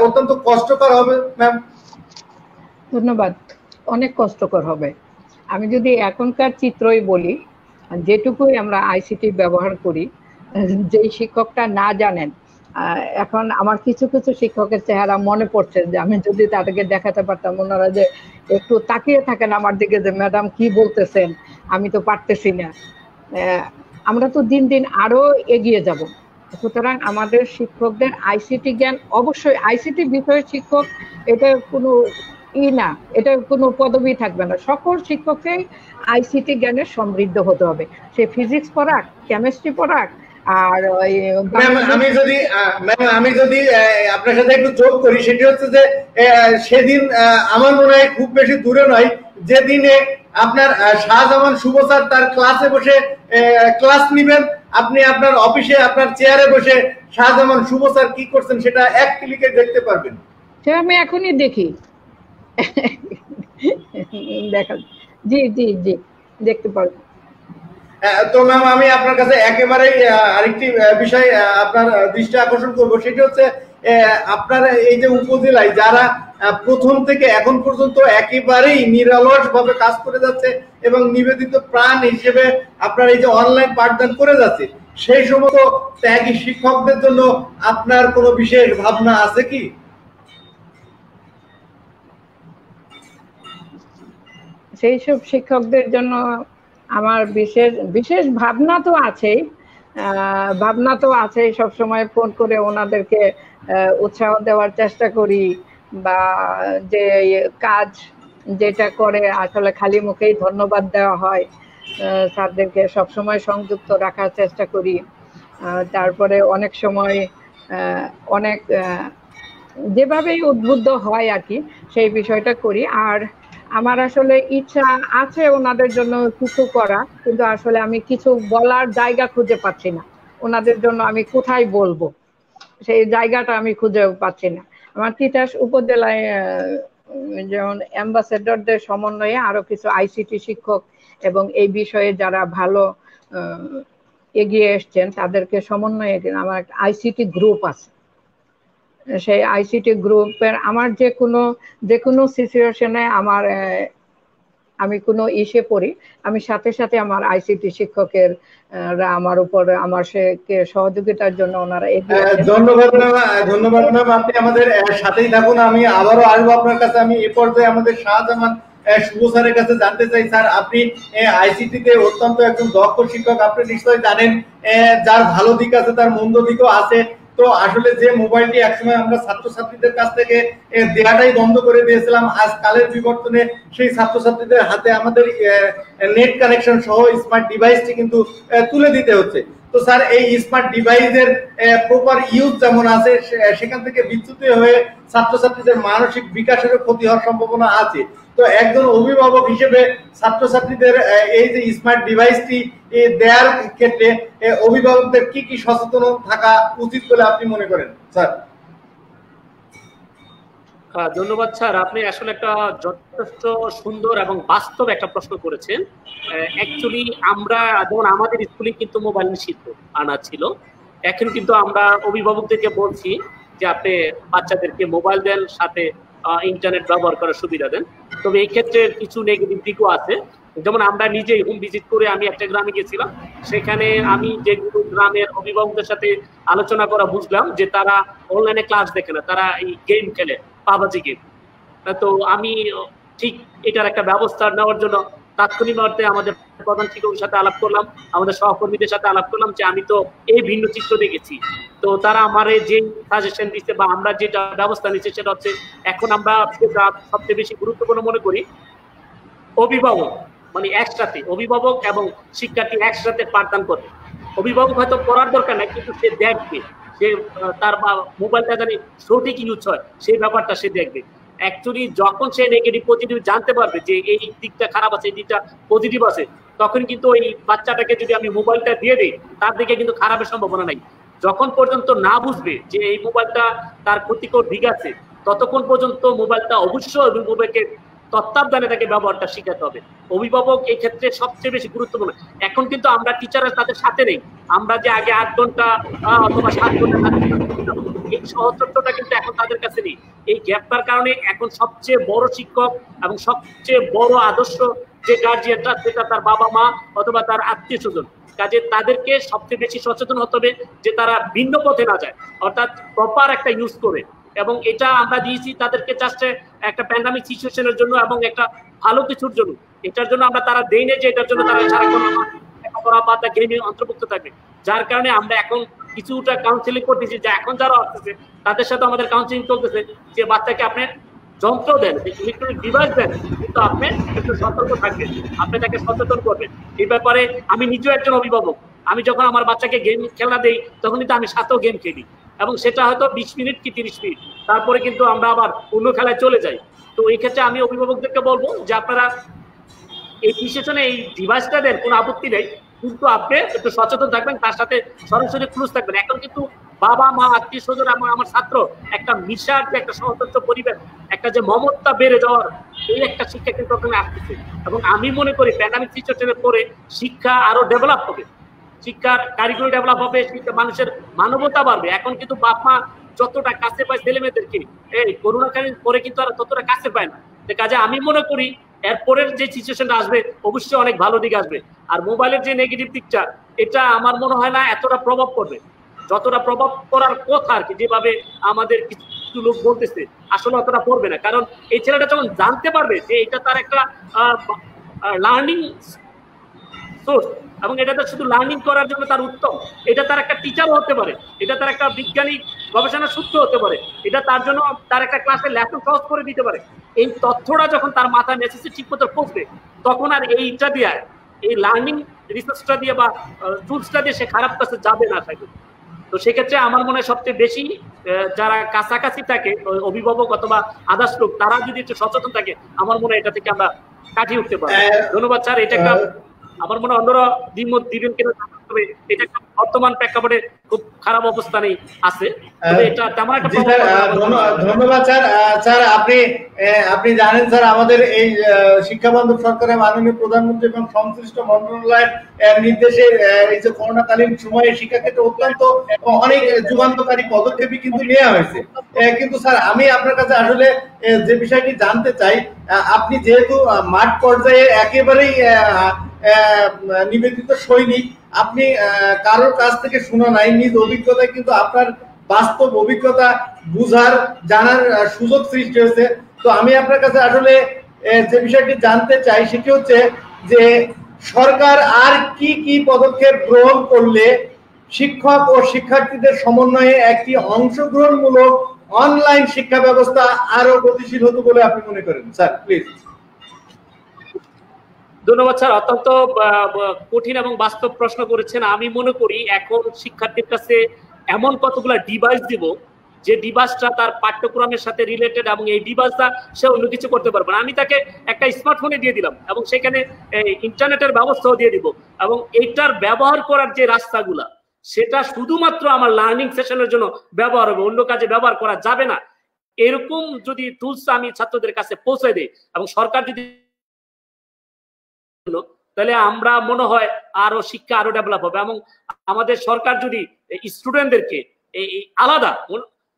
অত্যন্ত কষ্টকর হবে ম্যাম? ধন্যবাদ। অনেক কষ্টকর হবে। আমি যদি এখনকার চিত্রই বলি, যেটুকুই আমরা আইসিটি ব্যবহার করি, যেই শিক্ষকটা না জানেন, এখন আমার কিছু কিছু শিক্ষকের চেহারা মনে পড়ছে যে আমি যদি তাদেরকে দেখাতে পারতাম, ওনারা যে একটু তাকিয়ে থাকেন আমার দিকে যে ম্যাডাম কি বলতেছেন, আমি তো পারতেছি না। আমরা তো দিন দিন আরো এগিয়ে যাব। সুতরাং আমাদের শিক্ষকদের আইসিটি জ্ঞান, অবশ্যই আইসিটি বিষয়ের শিক্ষক এটা কোনো না, এটা কোনো পদবি থাকবে না। সকল শিক্ষককেই আইসিটি জ্ঞানে সমৃদ্ধ হতে হবে। সে ফিজিক্স পড়াক, কেমিস্ট্রি পড়াক, আর আমি যদি আপনার সাথে একটু যোগ করি, সেটি হচ্ছে যে সেদিন আমার মনে হয় খুব বেশি দূরে নয়, যেদিনে আপনার শাহজামান শুভ স্যার তার ক্লাসে বসে ক্লাস নিবেন, আপনি আপনার অফিসে আপনার চেয়ারে বসে শাহজামান শুভ স্যার কি করছেন সেটা এক ক্লিকে দেখতে পারবেন। সেটা আমি এখনই দেখি। দেখা, জি জি জি, দেখতে পারবো। তো ম্যাম, আমি আপনার কাছে একেবারে আরেকটি বিষয় আপনার দৃষ্টি আকর্ষণ করবো, সেটি হচ্ছে আপনার এই যে উপজেলায় যারা প্রথম থেকে এখন পর্যন্ত একেবারেই নিরলস ভাবে কাজ করে যাচ্ছে এবং নিবেদিত প্রাণ হিসেবে আপনার এই যে অনলাইন পাঠদান করে যাচ্ছে, সেই সমস্ত ত্যাগী শিক্ষকদের জন্য আপনার কোনো বিশেষ ভাবনা আছে কি? সেই সব শিক্ষকদের জন্য আমার বিশেষ বিশেষ ভাবনা তো আছেই। সবসময় ফোন করে ওনাদেরকে উৎসাহ দেওয়ার চেষ্টা করি, বা যে কাজ যেটা করে আসলে খালি মুখেই ধন্যবাদ দেওয়া হয়, স্যারদেরকে সবসময় সংযুক্ত রাখার চেষ্টা করি। তারপরে অনেক সময় অনেক যেভাবেই উদ্বুদ্ধ হয় আর কি, সেই বিষয়টা করি। আর আমার আসলে ইচ্ছা আছে ওনাদের জন্য কিছু করা, কিন্তু আসলে আমি কিছু বলার জায়গা খুঁজে পাচ্ছি না। ওনাদের জন্য আমি কোথায় বলবো, সেই জায়গাটা আমি খুঁজে পাচ্ছি না। আমার তিতাস উপজেলায় যেমন অ্যাম্বাসেডরদের সমন্বয়ে আরো কিছু আইসিটি শিক্ষক এবং এই বিষয়ে যারা ভালো এগিয়ে এসছেন তাদেরকে সমন্বয়ে আমার একটা আইসিটি গ্রুপ আছে। সেই আইসিটি গ্রুপের আমার যে কোনো সিচুয়েশনে আমি কোনো ইসে পড়ি, আমি সাথে সাথে আমার আইসিটি শিক্ষকের আমার উপর সহযোগিতার জন্য ওনারা এগিয়ে আসেন। ধন্যবাদ ম্যাম, আপনি আমাদের সাথেই থাকুন। আমি আবারও আসবো আপনার কাছে। আমি এ পর্যায়ে আমাদের শাহজামান শুভ স্যারের কাছে জানতে চাই, স্যার আপনি আইসিটিতে অত্যন্ত একজন দক্ষ শিক্ষক, আপনি নিশ্চয়ই জানেন যার ভালো দিক আছে তার মন্দ দিকও আছে। তো আসলে যে মোবাইলটি একসময় আমরা ছাত্রছাত্রীদের কাছ থেকে দেওয়াটাই বন্ধ করে দিয়েছিলাম, আজ কালের বিবর্তনে সেই ছাত্রছাত্রীদের হাতে আমাদের নেট কানেকশন সহ স্মার্ট ডিভাইসটি কিন্তু তুলে দিতে হচ্ছে। তো স্যার, এই স্মার্ট ডিভাইসের প্রপার ইউজ যেমন আছে, সেখান থেকে বিচ্যুত হয়ে ছাত্রছাত্রীদের মানসিক বিকাশেরও ক্ষতি হওয়ার সম্ভাবনা আছে। তো একজন অভিভাবক হিসেবে ছাত্রছাত্রীদের এই যে স্মার্ট ডিভাইসটি দেওয়ার ক্ষেত্রে অভিভাবকদের কি কি সচেতন থাকা উচিত বলে আপনি মনে করেন স্যার? ধন্যবাদ স্যার, আপনি আসলে একটা যথেষ্ট সুন্দর এবং বাস্তব একটা প্রশ্ন করেছেন। অ্যাকচুয়ালি আমরা যেমন আমাদের স্কুলে কিন্তু মোবাইল নিষিদ্ধ আনা ছিল, এখন কিন্তু আমরা অভিভাবকদেরকে বলছি যে আপনি বাচ্চাদেরকে মোবাইল দেন, সাথে ইন্টারনেট ব্যবহার করার সুবিধা দেন। তবে এই ক্ষেত্রে কিছু নেগেটিভ দিকও আছে। যেমন আমরা নিজেই হোম ভিজিট করে আমি একটা গ্রামে গেছিলাম, সেখানে আমি যেগুলো গ্রামের অভিভাবকদের সাথে আলোচনা করা বুঝলাম যে তারা অনলাইনে ক্লাস দেখে না, তারা এই গেম খেলে, পাবজি গেম। তো আমি ঠিক এটার একটা ব্যবস্থা নেওয়ার জন্য তাৎক্ষণিক মুহূর্তে আমাদের প্রধান শিক্ষকের সাথে আলাপ করলাম, আমাদের সহকর্মীদের সাথে আলাপ করলাম যে আমি তো এই ভিন্ন চিত্র দেখেছি। তো তারা আমার যে সাজেশন দিচ্ছে বা আমরা যেটা ব্যবস্থা নিচ্ছি সেটা হচ্ছে, এখন আমরা যেটা সবচেয়ে বেশি গুরুত্বপূর্ণ মনে করি, অভিভাবক মানে একসাথে অভিভাবক এবং শিক্ষার্থী একসাথে পাঠদান করবে। অভিভাবক হয়তো পড়ার দরকার নাই, কিন্তু সে দেখবে, সে তার মোবাইলটা জানি সঠিক ইউজ হয় সেই ব্যাপারটা সে দেখবে। অ্যাকচুয়ালি যখন সে নেগেটিভ পজিটিভ জানতে পারবে যে এই দিকটা খারাপ আছে, এই দিকটা পজিটিভ আছে, তখন কিন্তু ওই বাচ্চাটাকে যদি আমি মোবাইলটা দিয়ে দিই, তার দিকে কিন্তু খারাপের সম্ভাবনা নাই। যখন পর্যন্ত না বুঝবে যে এই মোবাইলটা তার ক্ষতিকর দিক আছে, ততক্ষণ পর্যন্ত মোবাইলটা অবশ্যই অভিভাবককে তত্ত্বাবধানে তাকে ব্যবহারটা শিখাতে হবে। অভিভাবক এই ক্ষেত্রে সবচেয়ে বেশি গুরুত্বপূর্ণ। এখন কিন্তু আমরা টিচাররা তাদের সাথে নেই, আমরা যে আগে 8 ঘন্টা অথবা 7 ঘন্টা, এই সহচর্যটা কিন্তু এখন তাদের কাছে নেই। এই গ্যাপটার কারণে এখন সবচেয়ে বড় শিক্ষক এবং সবচেয়ে বড় আদর্শ যে গার্জিয়ানটা, সেটা তার বাবা মা অথবা তার আত্মীয় স্বজন। কাজে তাদেরকে সবচেয়ে বেশি সচেতন হতে হবে যে তারা ভিন্ন পথে না যায়, অর্থাৎ প্রপার একটা ইউজ করে। এবং এটা আমরা দিয়েছি তাদেরকে জাস্ট একটা প্যান্ডামিক সিচুয়েশনের জন্য এবং একটা ভালো কিছুর জন্য। এটার জন্য আমরা তারা দেই না যে এটার জন্য তারা সারাক্ষণ গেমে অন্তর্ভুক্ত থাকবে। যার কারণে আমরা এখন কিছুটা কাউন্সিলিং করতেছি, যে এখন যারা আসতেছে তাদের সাথে আমাদের কাউন্সিলিং চলতেছে যে বাচ্চাকে আপনি যন্ত্র দেন, ইলেকট্রনিক ডিভাইস দেন, কিন্তু আপনি একটু সতর্ক থাকবেন, আপনি তাকে সচেতন করবেন এই ব্যাপারে। আমি নিজেও একজন অভিভাবক, আমি যখন আমার বাচ্চাকে গেম খেলা দেই তখন কিন্তু আমি সাথেও গেম খেলি, এবং সেটা হয়তো 20 মিনিট কি 30 মিনিট, তারপরে কিন্তু আমরা আবার অন্য খেলায় চলে যাই। তো এই ক্ষেত্রে আমি অভিভাবকদেরকে বলবো যে আপনারা এই বিশেষণে এই ডিভাইসটা দেন, কোনো আপত্তি নেই, কিন্তু আপনি একটু সচেতন থাকবেন, তার সাথে সরাসরি ক্লোজ থাকবেন। এখন কিন্তু বাবা মা আত্মীয় স্বজন এবং আমার ছাত্র একটা মিশার যে একটা সহতন্ত্র পরিবেশ, একটা যে মমতা বেড়ে যাওয়ার এই একটা শিক্ষা কিন্তু ওখানে আসতেছে। এবং আমি মনে করি প্যান্ডামিক সিচুয়েশনের পরে শিক্ষা আরো ডেভেলপ হবে, শিক্ষার কারিগরি ডেভেলপ হবে, মানুষের মানবতা বাড়বে। এখন কিন্তু বাপ মা যতটা কাছে পায় ছেলে মেয়েদেরকে, এই করোনাকালীন পরে কিন্তু আর ততটা কাছে পায় না। কাজে আমি মনে করি এরপরের যে সিচুয়েশনটা আসবে অবশ্যই অনেক ভালো দিক আসবে। আর মোবাইলের যে নেগেটিভ দিকটা, এটা আমার মনে হয় না এতটা প্রভাব পড়বে, যতটা প্রভাব পড়ার কথা আর কি, যেভাবে আমাদের কিছু লোক বলতেছে আসলে অতটা পড়বে না। কারণ এই ছেলেটা যখন জানতে পারবে যে এটা তার একটা লার্নিং সোর্স, এবং এটা শুধু লার্নিং করার জন্য তার উত্তম, এটা তার একটা টিচারও হতে পারে, এটা তার একটা বৈজ্ঞানিক গবেষণার সূত্র হতে পারে, এটা তার জন্য তার একটা ক্লাসের লেসন সহজ করে দিতে পারে। এই তথ্যটা যখন তার মাথায় মেসেজ ঠিক মতো পৌঁছবে, তখন আর এইটা দিয়ে, এই লার্নিং রিসোর্সটা দিয়ে বা টুলসটা দিয়ে সে খারাপ কাছে যাবে না থাকে। তো সেক্ষেত্রে আমার মনে হয় সবচেয়ে বেশি যারা কাছাকাছি থাকে অভিভাবক অথবা আদার্স লোক, তারা যদি একটু সচেতন থাকে, আমার মনে হয় এটা থেকে আমরা কাটিয়ে উঠতে পারি। ধন্যবাদ স্যার। এটা একটা আমার মনে হয় অন্যরা দ্বিমত দিবেন কিনা, এটা বর্তমান প্রেক্ষাপটে খুব খারাপ অবস্থানেই আছে। এটা তেমন একটা ধন্যবাদ স্যার। স্যার আপনি জানেন স্যার, আমাদের এই শিক্ষা বান্ধব সরকারের মাননীয় প্রধানমন্ত্রী এবং সংশ্লিষ্ট মন্ত্রণালয়ের নির্দেশে এই যে করোনাকালীন সময়ে শিক্ষাক্ষেত্রে অত্যন্ত অনেক যুগান্তকারী পদক্ষেপই কিন্তু নেওয়া হয়েছে। কিন্তু স্যার আমি আপনার কাছে আসলে যে বিষয়টি জানতে চাই, আপনি যেহেতু মাঠ পর্যায়ে একেবারেই নিবেদিত সৈনিক, আপনি কারোর কাছ থেকে শোনা নাই, নিজ অভিজ্ঞতায় কিন্তু আপনার বাস্তব অভিজ্ঞতা বুঝার জানার সুযোগ সৃষ্টি হয়েছে। তো আমি আপনার কাছে আসলে যে বিষয়টি জানতে চাই সেটি হচ্ছে যে সরকার আর কি কি পদক্ষেপ গ্রহণ করলে শিক্ষক ও শিক্ষার্থীদের সমন্বয়ে একটি অংশগ্রহণমূলক অনলাইন শিক্ষা ব্যবস্থা আরো গতিশীল হতো বলে আপনি মনে করেন স্যার, প্লিজ। ধন্যবাদ স্যার, অত্যন্ত কঠিন এবং বাস্তব প্রশ্ন করেছেন। আমি মনে করি এখন শিক্ষার্থীর কাছে এমন কতগুলা ডিভাইস দিব যে ডিভাইসটা তার পাঠ্যক্রমের সাথে রিলেটেড, এবং এই ডিভাইসটা সে অন্য কিছু করতে পারবে না। আমি তাকে একটা স্মার্টফোনে দিয়ে দিলাম এবং সেখানে ইন্টারনেটের ব্যবস্থাও দিয়ে দিব, এবং এইটার ব্যবহার করার যে রাস্তাগুলা সেটা শুধুমাত্র আমার লার্নিং সেশনের জন্য ব্যবহার হবে, অন্য কাজে ব্যবহার করা যাবে না। এরকম যদি টুলস আমি ছাত্রদের কাছে পৌঁছে দেই এবং সরকার যদি, তাহলে আমরা মনে হয় আরো শিক্ষা আরো ডেভেলপ হবে। এবং আমাদের সরকার যদি স্টুডেন্টদেরকে এই আলাদা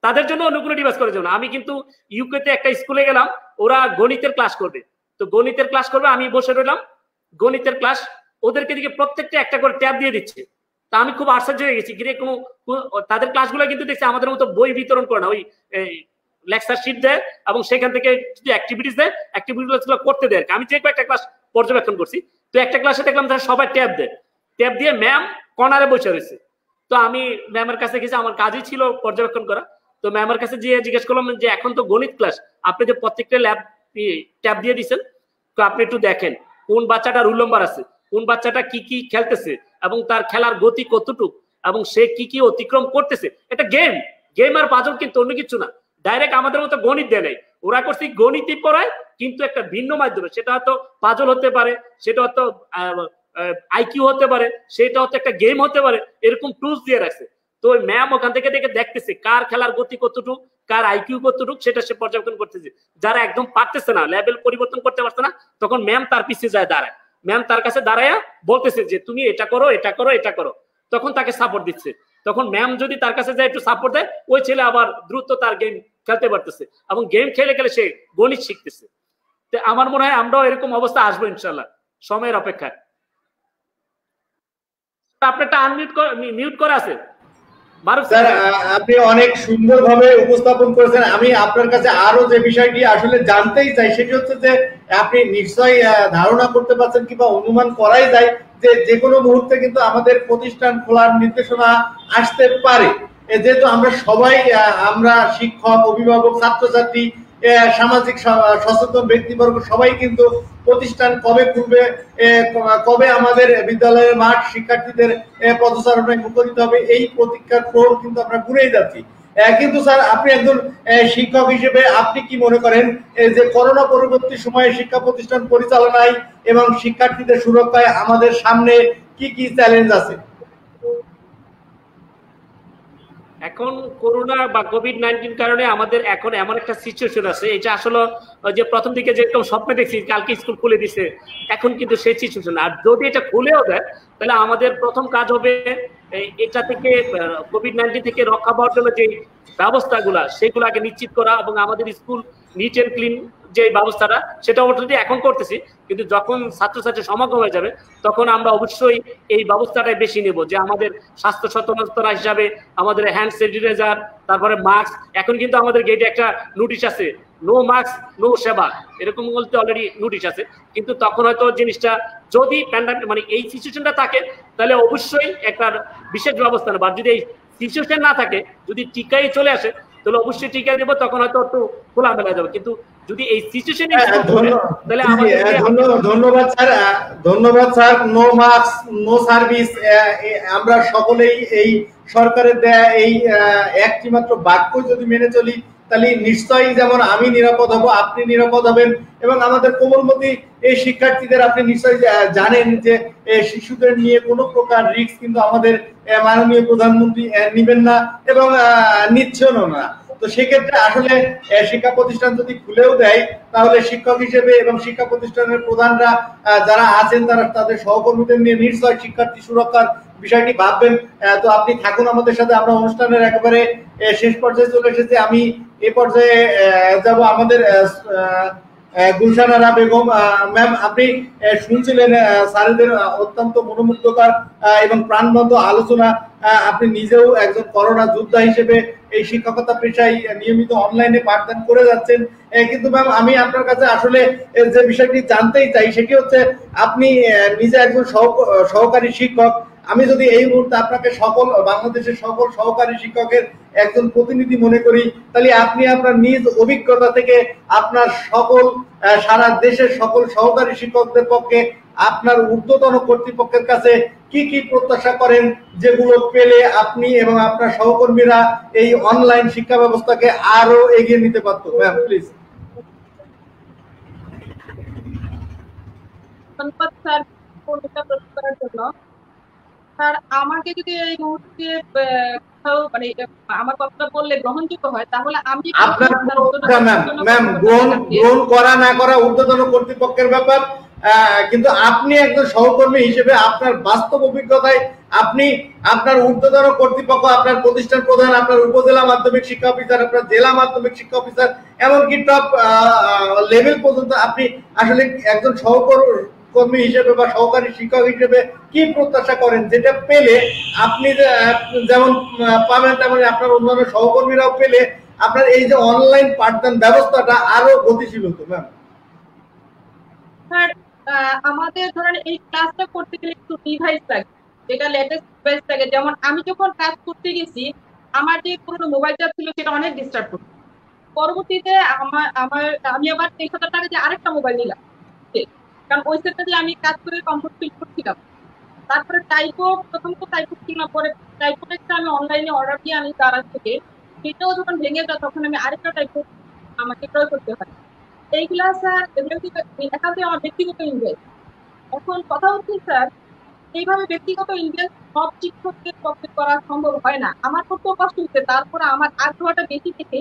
তাদের জন্য অন্য কোনো ডিভাইস করার জন্য। আমি কিন্তু ইউকেতে একটা স্কুলে গেলাম, ওরা গণিতের ক্লাস করবে, তো গণিতের ক্লাস করবে, আমি বসে রইলাম গণিতের ক্লাস, ওদেরকে দিকে প্রত্যেকটা একটা করে ট্যাব দিয়ে দিচ্ছে। তা আমি খুব আশ্চর্য হয়ে গেছি, গিয়ে কোনো তাদের ক্লাসগুলো কিন্তু দেখছি আমাদের মতো বই বিতরণ করে না, ওই লেকচার শিট দেয় এবং সেখান থেকে যদি অ্যাক্টিভিটিস দেয়, অ্যাক্টিভিটিসগুলো করতে দেয়। আমি যে কয়েকটা ক্লাস পর্যবেক্ষণ করছি, তো একটা ক্লাসে দেখলাম তারা সবাই ট্যাব দেয়, ট্যাব দিয়ে ম্যাম কর্নারে বসে রয়েছে। তো আমি ম্যামের কাছে গেছি, আমার কাজই ছিল পর্যবেক্ষণ করা। তো ম্যামের কাছে গিয়ে জিজ্ঞেস করলাম যে এখন তো গণিত ক্লাস, আপনি যে প্রত্যেকটা ল্যাব ট্যাব দিয়ে দিচ্ছেন, তো আপনি একটু দেখেন কোন বাচ্চাটা রুল নাম্বার আছে, কোন বাচ্চাটা কি কি খেলতেছে এবং তার খেলার গতি কতটুকু এবং সে কি কি অতিক্রম করতেছে। এটা গেম আর পাজল, কিন্তু অন্য কিছু না। ডাইরেক্ট আমাদের মতো গণিত দেয় নাই, ওরা করছে গণিতই পড়ায় কিন্তু একটা ভিন্ন মাধ্যমে। সেটা হয়তো পাজল হতে পারে, সেটা হয়তো আইকিউ হতে পারে, সেটা হয়তো একটা গেম হতে পারে, এরকম টুলস দিয়ে রাখছে। তো ওই ম্যাম ওখান থেকে দেখতেছে কার খেলার গতি কতটুকু, কার আইকিউ কতটুকু, সেটা সে পর্যবেক্ষণ করতেছে। যারা একদম পারতেছে না, লেভেল পরিবর্তন করতে পারছে না, তখন ম্যাম তার পিছিয়ে যায় দাঁড়ায়, ম্যাম তার কাছে দাঁড়ায় বলতেছে যে তুমি এটা করো, এটা করো, এটা করো, তখন তাকে সাপোর্ট দিচ্ছে। তখন ম্যাম যদি তার কাছে যায় একটু সাপোর্ট দেয়, ওই ছেলে আবার দ্রুত তার গেম খেলতে পারতেছে এবং গেম খেলে খেলে সে গণিত শিখতেছে। তো আমার মনে হয় আমরাও এরকম অবস্থা আসবো ইনশাল্লাহ, সময়ের অপেক্ষায়। আপনারটা মিউট করা আছে স্যার, আপনি অনেক সুন্দরভাবে উপস্থাপন করেছেন। আমি আপনার কাছে আরো যে বিষয়টি আসলে জানতেই চাই সেটি হচ্ছে যে আপনি নিশ্চয়ই ধারণা করতে পারছেন কিংবা অনুমান করাই যায় যে যে কোনো মুহূর্তে কিন্তু আমাদের প্রতিষ্ঠান খোলার নির্দেশনা আসতে পারে। যেহেতু আমরা সবাই, আমরা শিক্ষক, অভিভাবক, ছাত্রছাত্রী, সামাজিক সচেতন ব্যক্তিবর্গ সবাই কিন্তু প্রতিষ্ঠান কবে খুলবে, কবে আমাদের বিদ্যালয়ের মাঠ শিক্ষার্থীদের পদচারণায় মুখরিত হবে, এই প্রতীক্ষার প্রহর কিন্তু আমরা ঘুরেই যাচ্ছি। কিন্তু স্যার, আপনি একজন শিক্ষক হিসেবে আপনি কি মনে করেন যে করোনা পরবর্তী সময়ে শিক্ষা প্রতিষ্ঠান পরিচালনায় এবং শিক্ষার্থীদের সুরক্ষায় আমাদের সামনে কি কি চ্যালেঞ্জ আছে? এখন করোনা বা কোভিড-19 কারণে আমাদের এখন এমন একটা সিচুয়েশন আছে, এটা আসলে যে প্রথম দিকে যেরকম স্বপ্নে দেখছি কালকে স্কুল খুলে দিছে, এখন কিন্তু সেই সিচুয়েশন। আর যদি এটা খুলেও দেয় তাহলে আমাদের প্রথম কাজ হবে এটা থেকে, কোভিড-19 থেকে রক্ষা পাওয়ার জন্য যে ব্যবস্থাগুলা সেগুলোকে নিশ্চিত করা এবং আমাদের স্কুল নিট এন্ড ক্লিন যে ব্যবস্থাটা সেটা অলরেডি এখন করতেছি, কিন্তু যখন ছাত্রছাত্রী সমাগম হয়ে যাবে তখন আমরা অবশ্যই এই ব্যবস্থাটাই বেশি নেব, যে আমাদের স্বাস্থ্য সচেতনতা হিসাবে আমাদের হ্যান্ড স্যানিটাইজার, তারপরে মাস্ক। এখন কিন্তু আমাদের গেটে একটা নোটিশ আছে, নো মাস্ক নো সেবা, এরকম বলতে অলরেডি নোটিশ আছে। কিন্তু তখন হয়তো জিনিসটা যদি প্যান্ডামিক মানে এই সিচুয়েশনটা থাকে তাহলে অবশ্যই একটা বিশেষ ব্যবস্থা নেব। আর যদি এই সিচুয়েশন না থাকে, যদি টিকাই চলে আসে তাহলে অবশ্যই টিকা দেবো, তখন হয়তো একটু খোলামেলা যাবে। কিন্তু যদি এই সিচুয়েশন তাহলে আমাদের ধন্যবাদ sir. No mask no service, আমরা সকলেই এই সরকারের দেয়া এই একটি মাত্র বাক্য যদি মেনে চলি তাহলে নিশ্চয়ই যেমন আমি নিরাপদ হব, আপনি নিরাপদ হবেন এবং আমাদের কোমলমতি এই শিক্ষার্থীদের, আপনি নিশ্চয়ই জানেন যে শিশুদের নিয়ে কোনো প্রকার রিস্ক কিন্তু আমাদের মাননীয় প্রধানমন্ত্রী নেবেন না এবং নিচ্ছেন না। তো সেক্ষেত্রে আসলে শিক্ষা প্রতিষ্ঠান যদি খুলেও দেয় তাহলে শিক্ষক হিসেবে এবং শিক্ষা প্রতিষ্ঠানের প্রধানরা যারা আছেন তারা তাদের সহকর্মীদের নিয়ে নিশ্চয় শিক্ষার্থী সুরক্ষার বিষয়টি ভাববেন। তো আপনি থাকুন আমাদের সাথে, আমরা অনুষ্ঠানের একেবারে শেষ পর্যায়ে চলে এসেছি। আমি এ পর্যায়ে যাব আমাদের গুলশান আরা বেগম ম্যাম। আপনি শুনছিলেন স্যারদের অত্যন্ত মনোমুগ্ধকর এবং প্রাণবন্ত আলোচনা। আপনি নিজেও একজন করোনা যোদ্ধা হিসেবে এই শিক্ষকতা পেশায় নিয়মিত অনলাইনে পাঠদান করে যাচ্ছেন। কিন্তু ম্যাম, আমি আপনার কাছে আসলে যে বিষয়টি জানতেই চাই সেটি হচ্ছে আপনি নিজে একজন সহকারী শিক্ষক। আমি যদি এই মুহূর্তে আপনাকে সকল বাংলাদেশের সকল সহকারী শিক্ষকের একজন প্রতিনিধি মনে করি, তাহলে আপনি আপনার নিজ অভিজ্ঞতা থেকে আপনার সকল সারা দেশের সকল সহকারী শিক্ষকদের পক্ষে আপনার ঊর্ধ্বতন কর্তৃপক্ষের কাছে কি কি প্রত্যাশা করেন, যেগুলো পেলে আপনি এবং আপনার সহকর্মীরা এই অনলাইন শিক্ষা ব্যবস্থাকে আরো এগিয়ে নিতে পারত? Ma'am please. ধন্যবাদ স্যার প্রশ্ন করার জন্য। স্যার, আমাকে যদি এই মুহূর্তে মানে আমার কথাটা বললে গ্রহণযোগ্য হয় তাহলে আমি গ্রহণ করা না করা ঊর্ধ্বতন কর্তৃপক্ষের ব্যাপার, কিন্তু আপনি একজন সহকর্মী হিসেবে আপনার বাস্তব অভিজ্ঞতায় আপনি আপনার ঊর্ধ্বতন কর্তৃপক্ষ, আপনার প্রতিষ্ঠান প্রধান, আপনার উপজেলা মাধ্যমিক শিক্ষা অফিসার, আপনার জেলা মাধ্যমিক শিক্ষা অফিসার, এমনকি টপ লেভেল পর্যন্ত আপনি আসলে একজন সহকর্মী হিসেবে বা সহকারী শিক্ষক হিসেবে কি প্রত্যাশা করেন, যেটা পেলে আপনি যেমন পাবেন তেমন আপনার অন্যান্য সহকর্মীরাও পেলে আপনার এই যে অনলাইন পাঠদান ব্যবস্থাটা আরো গতিশীল হতো? ম্যাম স্যার, আমাদের ধরেন এই ক্লাসটা করতে গেলে একটু ডিভাইস লাগে, যেটা লেটেস্ট ডিভাইস লাগে। যেমন আমি যখন ক্লাস করতে গেছি, আমার যে পুরোনো মোবাইলটা ছিল সেটা অনেক ডিস্টার্ব করতো। পরবর্তীতে আমি আবার 30,000 টাকা দিয়ে আরেকটা মোবাইল নিলাম, কারণ ওই সেটটা দিয়ে আমি কাজ করে কমফোর্ট ফিল করছিলাম। তারপরে প্রথম তো টাইপো ছিল না, পরে টাইপোটা আমি অনলাইনে অর্ডার দিয়ে আনি তার থেকে, সেটাও যখন ভেঙে যায় তখন আমি আরেকটা টাইপো আমাকে ক্রয় করতে হয়। এইগুলা স্যার, এগুলো কিন্তু একান্তই আমার ব্যক্তিগত ইনভেস্ট। এখন কথা হচ্ছে স্যার, এইভাবে ব্যক্তিগত ইনভেস্ট সব শিক্ষকদের পক্ষে করা সম্ভব হয় না। আমার করতেও কষ্ট হচ্ছে, তারপরে আমার আগ্রহটা বেশি থেকে,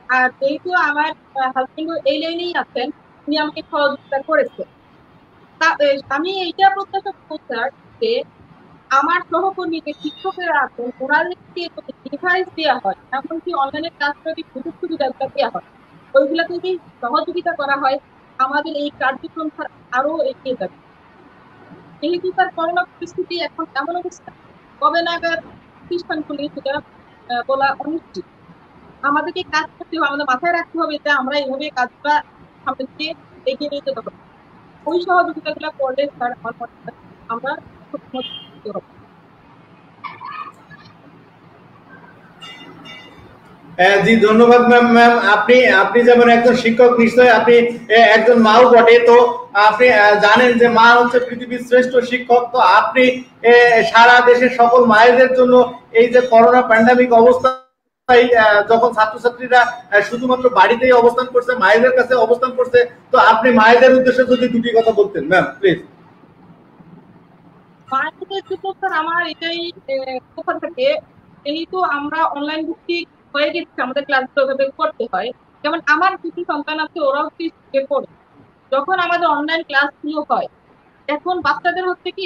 আর যেহেতু আমার হাজবেন্ড এই লাইনেই আছেন, উনি আমাকে সহযোগিতা করেছে। আমি এইটা প্রত্যাশা করছি স্যার যে আমার সহকর্মী যে শিক্ষকেরা আছেন ওনাদেরকে যদি ডিভাইস দেওয়া হয়, এমনকি অনলাইনে ক্লাস যদি সুযোগ সুবিধাটা দেওয়া হয়, ওইগুলা যদি সহযোগিতা করা হয়, আমাদের এই কার্যক্রম আরো এগিয়ে যাবে। যেহেতু তার করোনা পরিস্থিতি এখন এমন অবস্থা, কবে নাগাদ প্রতিষ্ঠানগুলি সেটা বলা অনিশ্চিত। আমাদেরকে কাজ করতে হবে, আমাদের মাথায় রাখতে হবে যে আমরা এইভাবে কাজটা সামনে দিয়ে এগিয়ে নিয়ে যেতে হবে। ওই সহযোগিতাগুলো করলে স্যার আমরা জি ধন্যবাদ ম্যাম। আপনি যেমন একজন শিক্ষক, নিশ্চয়ই আপনি একজন মাও বটে। তো আপনি জানেন যে মা হচ্ছে পৃথিবীর শ্রেষ্ঠ শিক্ষক। তো আপনি সারা দেশের সকল মায়েদের জন্য এই যে করোনা প্যান্ডামিক অবস্থা, যখন ছাত্রছাত্রীরা শুধুমাত্র বাড়িতেই অবস্থান করছে, মায়েদের কাছে অবস্থান করছে, তো আপনি মায়েদের উদ্দেশ্যে যদি দুটি কথা বলতেন ম্যাম প্লিজ। মায়েদের জন্য স্যার আমার এটাই কথা থাকে, যেহেতু আমরা অনলাইন ভিত্তিক হয়ে গেছি, আমাদের ক্লাসগুলো করতে হয়। যেমন আমার দুটি সন্তান আছে, ওরাও স্কুলে পড়ে। যখন আমাদের অনলাইন ক্লাস গুলো হয়, এখন বাচ্চাদের হচ্ছে কি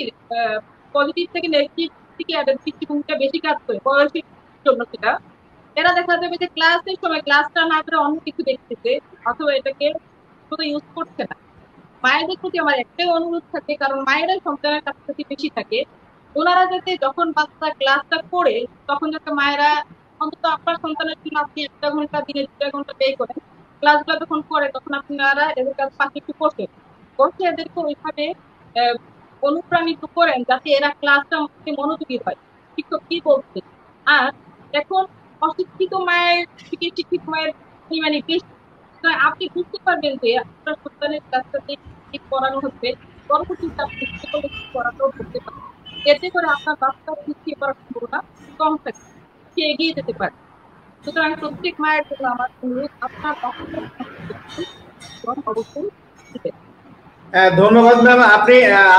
পজিটিভ থেকে নেগেটিভ থেকে দৃষ্টিভঙ্গিটা বেশি কাজ করে বয়সের জন্য। সেটা এরা দেখা যাবে যে ক্লাসের সময় ক্লাসটা না করে অন্য কিছু দেখতেছে, অথবা এটাকে শুধু ইউজ করছে না। মায়েদের প্রতি আমার একটাই অনুরোধ থাকে, কারণ মায়েরাই সন্তানের কাছাকাছি বেশি থাকে, ওনারা যাতে যখন বাচ্চা ক্লাসটা করে তখন যাতে মায়েরা অন্তত আপনার সন্তানের জন্য আপনি 1 ঘন্টা দিনে 2 ঘন্টা ব্যয় করেন, ক্লাসগুলো যখন করে তখন আপনারা এদের কাছে পাশে একটু বসে এদেরকে ওইভাবে অনুপ্রাণিত করেন যাতে এরা ক্লাসটা মনোযোগী হয়, শিক্ষক কি বলছে। আর এখন অশিক্ষিত মায়ের থেকে শিক্ষিত মায়ের পরিমাণে বেশি, আপনি বুঝতে পারবেন যে আপনার সন্তানের ক্লাসটাতে ঠিক করানো হচ্ছে, পরবর্তীতে আপনি পড়াটাও করতে পারেন। এতে করে আপনার বাচ্চার পিছিয়ে পড়ার সম্ভাবনা কম থাকে, সে এগিয়ে যেতে পারে। সুতরাং প্রত্যেক মায়ের জন্য আমার অনুরোধ, আপনার অবশ্যই। ধন্যবাদ ম্যাম।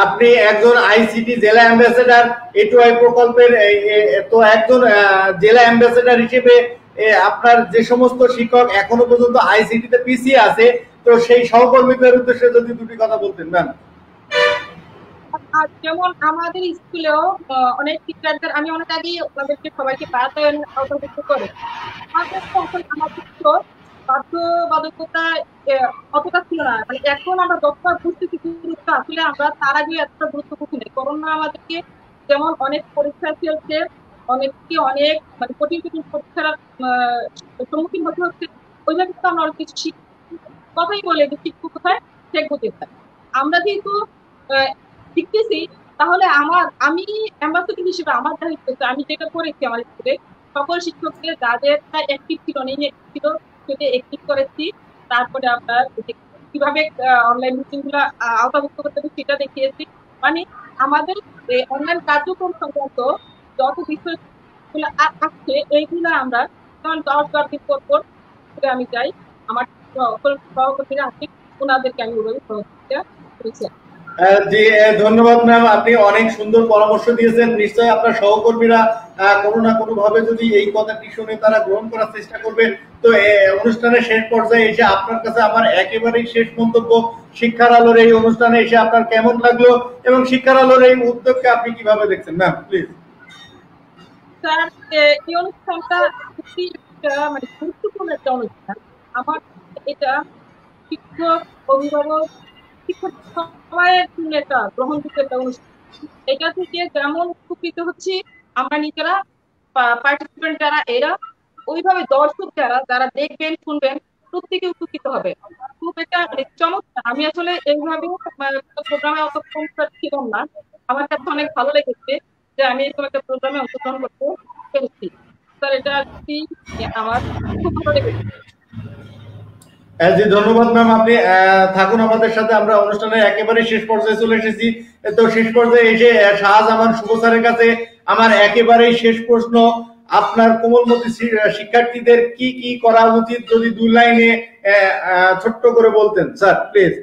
আপনি একজন আইসিটি জেলা অ্যাম্বাসেডার A2I প্রকল্পের। তো একজন জেলা অ্যাম্বাসেডার হিসেবে আপনার যে সমস্ত শিক্ষক এখনো পর্যন্ত আইসিটি তে পিছিয়ে আছে, তো সেই সহকর্মীদের উদ্দেশ্যে যদি দুটি কথা বলতেন ম্যাম। যেমন আমাদের স্কুলেও অনেক টিচারদের আমি অনেক আগেই ওনাদেরকে সবাইকে বাতায়নের আওতাভুক্ত করে। আমাদের তখন আমাদের বাধ্যবাধকতা অতটা ছিল না, মানে এখন আমরা যতটা বুঝতেছি গুরুত্ব, আসলে আমরা তার আগে এতটা গুরুত্ব বুঝি না। করোনা আমাদেরকে যেমন অনেক পরীক্ষা চলছে, অনেককে অনেক মানে কঠিন কঠিন পরীক্ষার সম্মুখীন হতে হচ্ছে, ওইভাবে তো আমরা অনেক কিছু কথাই বলে যে শিক্ষক কোথায় শেখবো কোথায়। আমরা যেহেতু শিখতেছি, তাহলে আমি অ্যাম্বাসেডর হিসেবে আমার দায়িত্ব, আমি যেটা করেছি আমার স্কুলে সকল শিক্ষকদের যাদের অ্যাক্টিভ ছিল ছিল সেটা অ্যাক্টিভ করেছি। তারপরে আপনার কিভাবে অনলাইন মিটিং গুলা আওতাভুক্ত করতে হবে সেটা দেখিয়েছি। মানে আমাদের অনলাইন কার্যক্রম সংক্রান্ত যত বিষয়গুলো আসছে এইগুলো আমরা যেমন 10-12 দিন পর আমি যাই, আমার সহকর্মীরা আছে ওনাদেরকে আমি ওভাবে সহযোগিতা করেছি। জি ধন্যবাদ ম্যাম। আপনি অনেক সুন্দর পরামর্শ দিয়েছেন। নিশ্চয়ই আপনার সহকর্মীরা কোনো না কোনো ভাবে যদি এই কথাটি শুনে তারা গ্রহণ করার চেষ্টা করবে। তো অনুষ্ঠানের শেষ পর্যায়ে এসে আপনার কাছে আমার একেবারেই শেষ মন্তব্য, শিক্ষার আলোর এই অনুষ্ঠানে এসে আপনার কেমন লাগলো এবং শিক্ষার আলোর এই উদ্যোগকে আপনি কিভাবে দেখছেন ম্যাম প্লিজ। স্যার, এই অনুষ্ঠানটা সত্যি মানে গুরুত্বপূর্ণ একটা অনুষ্ঠান। আমার এটা শিক্ষক, অভিভাবক, শিক্ষক সবাইয়ের জন্য একটা গ্রহণযোগ্য একটা অনুষ্ঠান। এটা থেকে যেমন উপকৃত হচ্ছি আমরা নিজেরা, পার্টিসিপেন্ট যারা এরা, ওইভাবে দর্শক যারা যারা দেখবেন শুনবেন প্রত্যেকে উপকৃত হবে। খুব একটা চমৎকার। আমি আসলে এইভাবে প্রোগ্রামে অংশগ্রহণ ছিলাম না, আমার কাছে অনেক ভালো লেগেছে যে আমি এরকম একটা প্রোগ্রামে অংশগ্রহণ করতে পেরেছি। স্যার, এটা সত্যি আমার খুব ভালো লেগেছে। জি ধন্যবাদ ম্যাম, আপনি থাকুন আমাদের সাথে। আমরা অনুষ্ঠানের একেবারে শেষ পর্যায়ে চলে এসেছি। তো শেষ পর্যায়ে এসে শাহজামান শুভ স্যারের কাছে আমার একেবারেই শেষ প্রশ্ন, আপনার কোমলমতি শিক্ষার্থীদের কি কি করা উচিত যদি 2 লাইনে ছোট্ট করে বলতেন স্যার প্লিজ।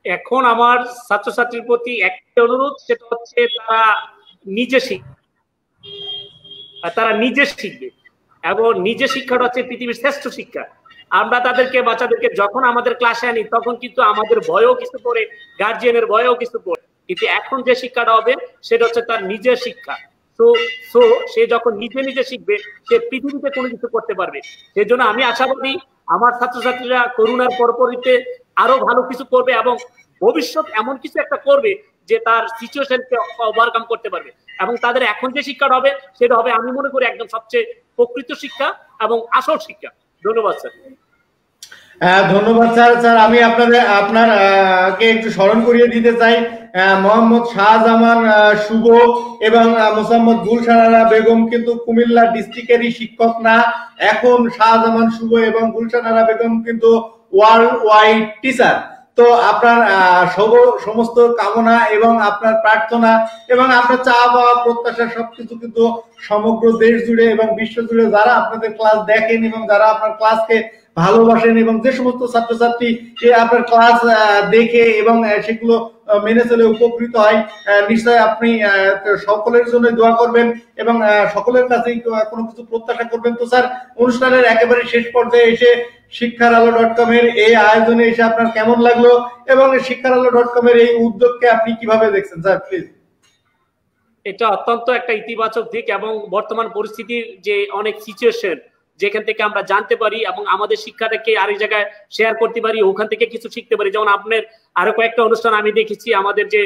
এখন আমার ছাত্রছাত্রীর প্রতি একটা অনুরোধ, সেটা হচ্ছে তারা নিজে শিখবে এবং নিজে শিক্ষাটা হচ্ছে পৃথিবীর শ্রেষ্ঠ শিক্ষা। আমরা বাচ্চাদেরকে যখন আমাদের ক্লাসে আনি তখন কিন্তু আমাদের ভয়ও কিছু পড়ে, গার্জিয়ানের ভয়ও কিছু পড়ে, কিন্তু এখন যে শিক্ষাটা হবে সেটা হচ্ছে তার নিজের শিক্ষা। তো সে যখন নিজে নিজে শিখবে সে পৃথিবীতে কোনো কিছু করতে পারবে। সেই জন্য আমি আশাবাদী আমার ছাত্রছাত্রীরা করোনার পরপরিতে আরো ভালো কিছু করবে এবং ভবিষ্যৎ এমন কিছু একটা করবে যে তার সিচুয়েশনকে ওভারকাম করতে পারবে। এবং তাদের এখন যে শিক্ষাটা হবে সেটা হবে, আমি মনে করি, একদম সবচেয়ে প্রকৃত শিক্ষা এবং আসল শিক্ষা। ধন্যবাদ স্যার। ধন্যবাদ স্যার। আমি আপনাকে একটু স্মরণ করিয়ে দিতে চাই, মোহাম্মদ শাহজামান শুভ এবং মোসাম্মদ গুলশানারা বেগম কিন্তু কুমিল্লা ডিস্ট্রিক্টেরই শিক্ষক না। এখন শাহজামান শুভ এবং গুলশানারা বেগম কিন্তু ওয়ার্ল্ড ওয়াইড টিচার। তো আপনার সমস্ত কামনা এবং আপনার প্রার্থনা এবং আপনার চাওয়া পাওয়া প্রত্যাশা সবকিছু কিন্তু সমগ্র দেশ জুড়ে এবং বিশ্ব জুড়ে যারা আপনাদের ক্লাস দেখেন এবং যারা আপনার ক্লাসকে ভালোবাসেন এবং যে সমস্ত ছাত্রছাত্রী আপনার ক্লাস দেখে এবং সেগুলো মেনে চলে উপকৃত হয়, নিশ্চয় আপনি সকলের জন্য দোয়া করবেন এবং সকলের কাছেই কোনো কিছু প্রত্যাশা করবেন। তো স্যার, অনুষ্ঠানের একেবারে শেষ পর্যায়ে এসে শিক্ষারআলো.com এর এই আয়োজনে এসে আপনার কেমন লাগলো এবং শিক্ষারআলো.com এর এই উদ্যোগকে আপনি কিভাবে দেখছেন স্যার প্লিজ। এটা অত্যন্ত একটা ইতিবাচক দিক এবং বর্তমান পরিস্থিতির যে অনেক সিচুয়েশন যেখান থেকে আমরা জানতে পারি এবং আমাদের শিক্ষাটাকে আরেক জায়গায় শেয়ার করতে পারি, ওখান থেকে কিছু শিখতে পারি। যেমন আপনার আরো কয়েকটা অনুষ্ঠান আমি দেখেছি, আমাদের যে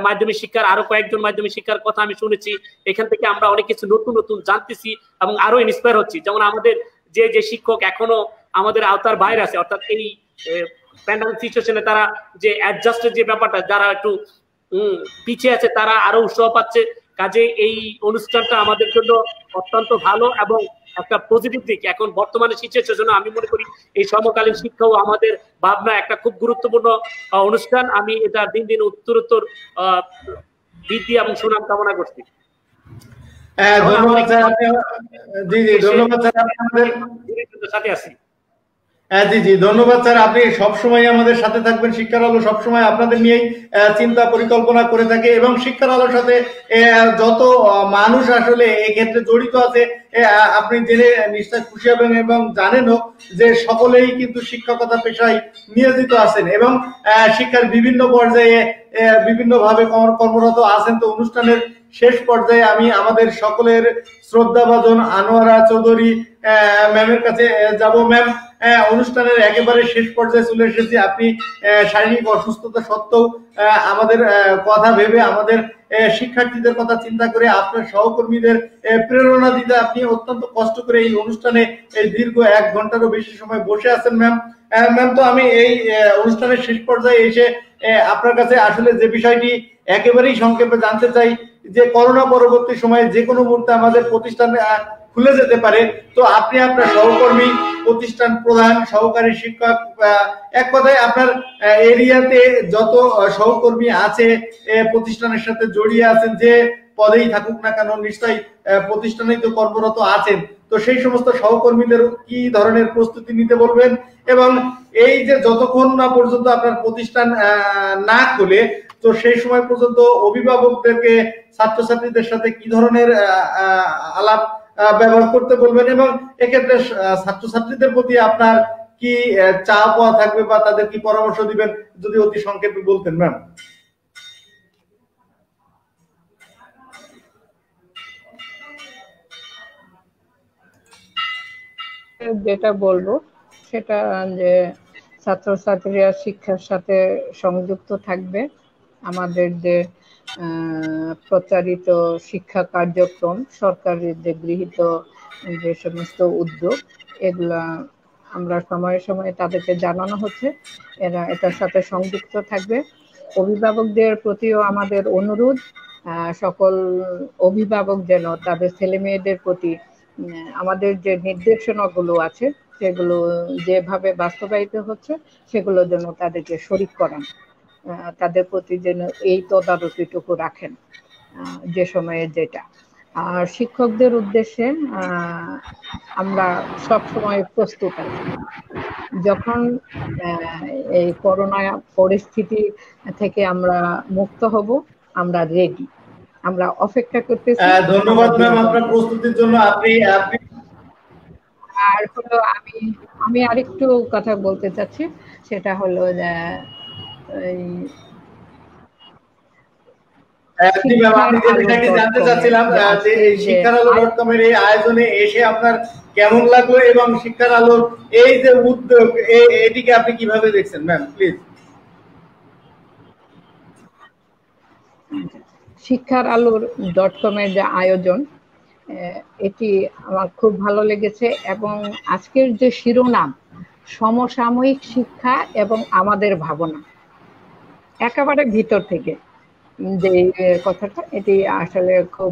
মাধ্যমিক শিক্ষার আরো কয়েকজন মাধ্যমিক শিক্ষার কথা আমি শুনেছি, এখান থেকে আমরা অনেক কিছু নতুন নতুন জানতেছি এবং আরো ইন্সপায়ার হচ্ছি। যেমন আমাদের যে শিক্ষক এখনো আমাদের আওতার বাইরে আছে, অর্থাৎ এই প্যান্ডামিক সিচুয়েশনে তারা যে অ্যাডজাস্টের যে ব্যাপারটা, যারা একটু পিছিয়ে আছে তারা আরো উৎসাহ পাচ্ছে। কাজে এই অনুষ্ঠানটা আমাদের জন্য অত্যন্ত ভালো এবং একটা পজিটিভ দিক। এখন বর্তমানে সিচুয়েশনের জন্য আমি মনে করি এই সমকালীন শিক্ষাও আমাদের ভাবনা একটা খুব গুরুত্বপূর্ণ অনুষ্ঠান। আমি এটা দিন দিন উত্তরোত্তর বৃদ্ধি এবং সুনাম কামনা করছি। ধন্যবাদ স্যার। জি ধন্যবাদ স্যার, আমাদের সাথে আছি। জি ধন্যবাদ স্যার। আপনি সবসময় আমাদের সাথে থাকবেন। শিক্ষার আলো সবসময় আপনাদের নিয়েই চিন্তা পরিকল্পনা করে থাকে এবং শিক্ষার আলোর সাথে যত মানুষ আসলে এই ক্ষেত্রে জড়িত আছে আপনি জেনে নিশ্চয় খুশি হবেন এবং জানেনও যে সকলেই কিন্তু শিক্ষকতা পেশায় নিয়োজিত আছেন এবং শিক্ষার বিভিন্ন পর্যায়ে বিভিন্নভাবে কর্মরত আছেন। তো অনুষ্ঠানের শেষ পর্যায়ে আমি আমাদের সকলের শ্রদ্ধাভাজন আনোয়ারা চৌধুরী ম্যামের কাছে যাব। ম্যাম, অনুষ্ঠানের একেবারে শেষ পর্যায়ে চলে এসেছি। আপনি শারীরিক অসুস্থতা সত্ত্বেও আমাদের কথা ভেবে, আমাদের শিক্ষার্থীদের কথা চিন্তা করে, আপনার সহকর্মীদের প্রেরণা দিতে আপনি অত্যন্ত কষ্ট করে এই অনুষ্ঠানে এই দীর্ঘ 1 ঘন্টারও বেশি সময় বসে আছেন ম্যাম। তো আমি এই অনুষ্ঠানের শেষ পর্যায়ে এসে আপনার কাছে আসলে যে বিষয়টি একেবারেই সংক্ষেপে জানতে চাই যে করোনা পরবর্তী সময়ে যে কোনো মুহূর্তে আমাদের প্রতিষ্ঠান খুলে যেতে পারে। তো আপনি আপনার সহকর্মী, প্রতিষ্ঠান প্রধান, সহকারী শিক্ষক, এক কথায় আপনার এরিয়াতে যত সহকর্মী আছে প্রতিষ্ঠানের সাথে জড়িয়ে আছেন, যে পদেই থাকুক না কেন নিশ্চয়ই প্রতিষ্ঠানেই তো কর্মরত আছেন। তো সেই সমস্ত সহকর্মীদের কি ধরনের প্রস্তুতি নিতে বলবেন এবং এই যে যতক্ষণ না পর্যন্ত আপনার প্রতিষ্ঠান না খুলে, তো সেই সময় পর্যন্ত অভিভাবকদেরকে ছাত্রছাত্রীদের সাথে কি ধরনের আলাপ ব্যবহার করতে বলবেন এবং এক্ষেত্রে ছাত্রছাত্রীদের প্রতি আপনার কি চাওয়া পাওয়া থাকবে বা তাদের কি পরামর্শ দিবেন যদি অতি সংক্ষেপে বলতেন ম্যাম। যেটা বলবো সেটা যে ছাত্রছাত্রীরা শিক্ষার সাথে সংযুক্ত থাকবে। আমাদের যে প্রচারিত শিক্ষা কার্যক্রম, সরকারের যে গৃহীত যে সমস্ত উদ্যোগ, এগুলা আমরা সময়ে সময়ে তাদেরকে জানানো হচ্ছে, এরা এটার সাথে সংযুক্ত থাকবে। অভিভাবকদের প্রতিও আমাদের অনুরোধ, সকল অভিভাবক যেন তাদের ছেলে মেয়েদের প্রতি আমাদের যে নির্দেশনাগুলো আছে সেগুলো যেভাবে বাস্তবায়িত হচ্ছে সেগুলো যেন তাদেরকে শরিক করান, তাদের প্রতি যেন এই তদারকিটুকু রাখেন যে সময়ে যেটা। আর শিক্ষকদের উদ্দেশ্যে আমরা সব সময় প্রস্তুত আছি। যখন এই করোনা পরিস্থিতি থেকে আমরা মুক্ত হব, আমরা রেডি, আমরা অপেক্ষা করতেছি। ধন্যবাদ ম্যাম আপনার প্রস্তুতির জন্য। আর হলো আমি আরেকটু কথা বলতে চাচ্ছি, সেটা হলো যে জানতে চাচ্ছিলাম যে এই শিক্ষার আলো.com এর এই আয়োজনে এসে আপনার কেমন লাগলো এবং শিক্ষার আলোর এই যে উদ্যোগ এটিকে আপনি কিভাবে দেখছেন ম্যাম, প্লিজ। শিক্ষার আলো.com এর যে আয়োজন, এটি আমার খুব ভালো লেগেছে। এবং আজকের যে শিরোনাম সমসাময়িক শিক্ষা এবং আমাদের ভাবনা, একেবারে ভিতর থেকে যে কথাটা, এটি আসলে খুব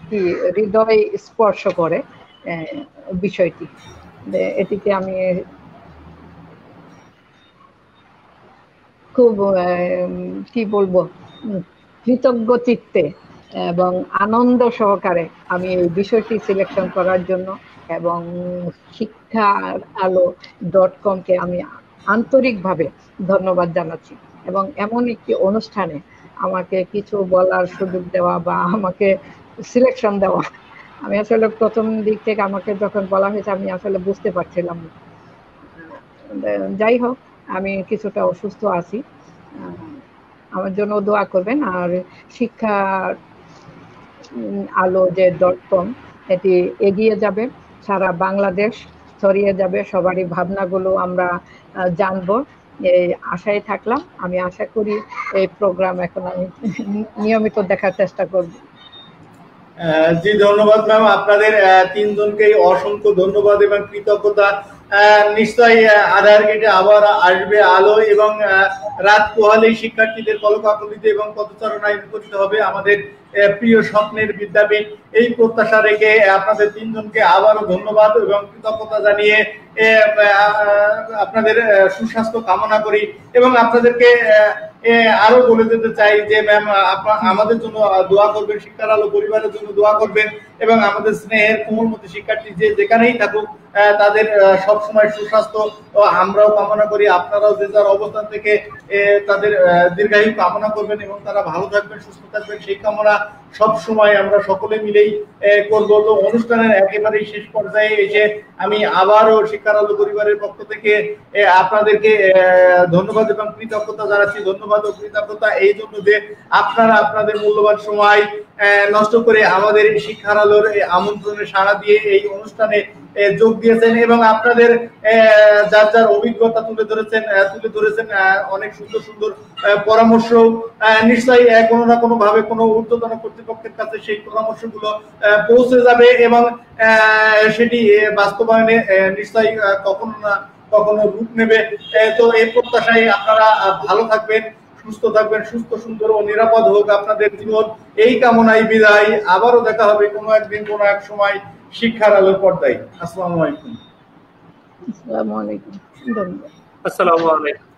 কি হৃদয় স্পর্শ করে বিষয়টি। এটিকে আমি খুব কি বলবো, কৃতজ্ঞ চিত্তে এবং আনন্দ সহকারে আমি এই বিষয়টি সিলেকশন করার জন্য এবং শিক্ষার আলো.com-কে আমি আন্তরিকভাবে ধন্যবাদ জানাচ্ছি। এবং এমন একটি অনুষ্ঠানে আমাকে কিছু বলার সুযোগ দেওয়া বা আমাকে সিলেকশন দেওয়া, আমি আসলে প্রথম দিক থেকে আমাকে যখন বলা হয়েছে আমি আসলে বুঝতে পারছিলাম না। যাই হোক, আমি কিছুটা অসুস্থ আছি, আমার জন্য দোয়া করবেন। আর শিক্ষার আলো যে .com, এটি এগিয়ে যাবে, সারা বাংলাদেশ ছড়িয়ে যাবে, সবারই ভাবনাগুলো আমরা জানবো, এই আশায় থাকলাম। আমি আশা করি এই প্রোগ্রাম এখন আমি নিয়মিত দেখার চেষ্টা করব। জি ধন্যবাদ ম্যাম, আপনাদের তিনজনকে অসংখ্য ধন্যবাদ এবং কৃতজ্ঞতা। নিশ্চয়ই আধার গেটে আবার আসবে আলো এবং রাত পোহালেই শিক্ষার্থীদের কলকাকলিতে এবং পদচারণায় মুখরিত হবে আমাদের প্রিয় স্বপ্নের বিদ্যাপীঠ। এই প্রত্যাশা রেখে আপনাদের তিনজনকে আবারও ধন্যবাদ এবং কৃতজ্ঞতা জানিয়ে আপনাদের সুস্বাস্থ্য কামনা করি এবং আপনাদেরকে আরো বলে দিতে চাই যে ম্যাম আমাদের জন্য দোয়া করবেন, শিক্ষার আলো পরিবারের জন্য দোয়া করবেন এবং আমাদের স্নেহের কোমলমতি শিক্ষার্থী যে যেখানেই থাকুক তাদের সবসময় সুস্বাস্থ্য আমরাও কামনা করি। আপনারাও যে যার অবস্থান থেকে তাদের দীর্ঘায়ু কামনা করবেন এবং তারা ভালো থাকবেন, সুস্থ থাকবেন, সেই কামনা সব সময় আমরা সকলে মিলেই করব। তো অনুষ্ঠানের একেবারেই শেষ পর্যায়ে এসে আমি আবারও শিক্ষার আলো পরিবারের পক্ষ থেকে আপনাদেরকে ধন্যবাদ এবং কৃতজ্ঞতা জানাচ্ছি। ধন্যবাদ ও কৃতজ্ঞতা এই জন্য যে আপনারা আপনাদের মূল্যবান সময় নষ্ট করে আমাদের শিক্ষার আলোর আমন্ত্রণে সাড়া দিয়ে এই অনুষ্ঠানে যোগ দিয়েছেন এবং আপনাদের যার যার অভিজ্ঞতা তুলে ধরেছেন অনেক সুন্দর সুন্দর পরামর্শ। নিশ্চয়ই কোনো না কোনো ভাবে কোনো ঊর্ধ্বতন কর্তৃপক্ষের কাছে সেই পরামর্শগুলো পৌঁছে যাবে এবং সেটি বাস্তবায়নে নিশ্চয়ই কখনো না কখনো রূপ নেবে। তো এই প্রত্যাশায় আপনারা ভালো থাকবেন, সুস্থ থাকবেন, সুস্থ সুন্দর ও নিরাপদ হোক আপনাদের জীবন, এই কামনায় বিদায়। আবারও দেখা হবে কোনো একদিন কোনো এক সময় শিক্ষার আলোর পর্দায়। আসসালামু আলাইকুম। আসসালামু আলাইকুম। ধন্যবাদ। আসসালামু আলাইকুম।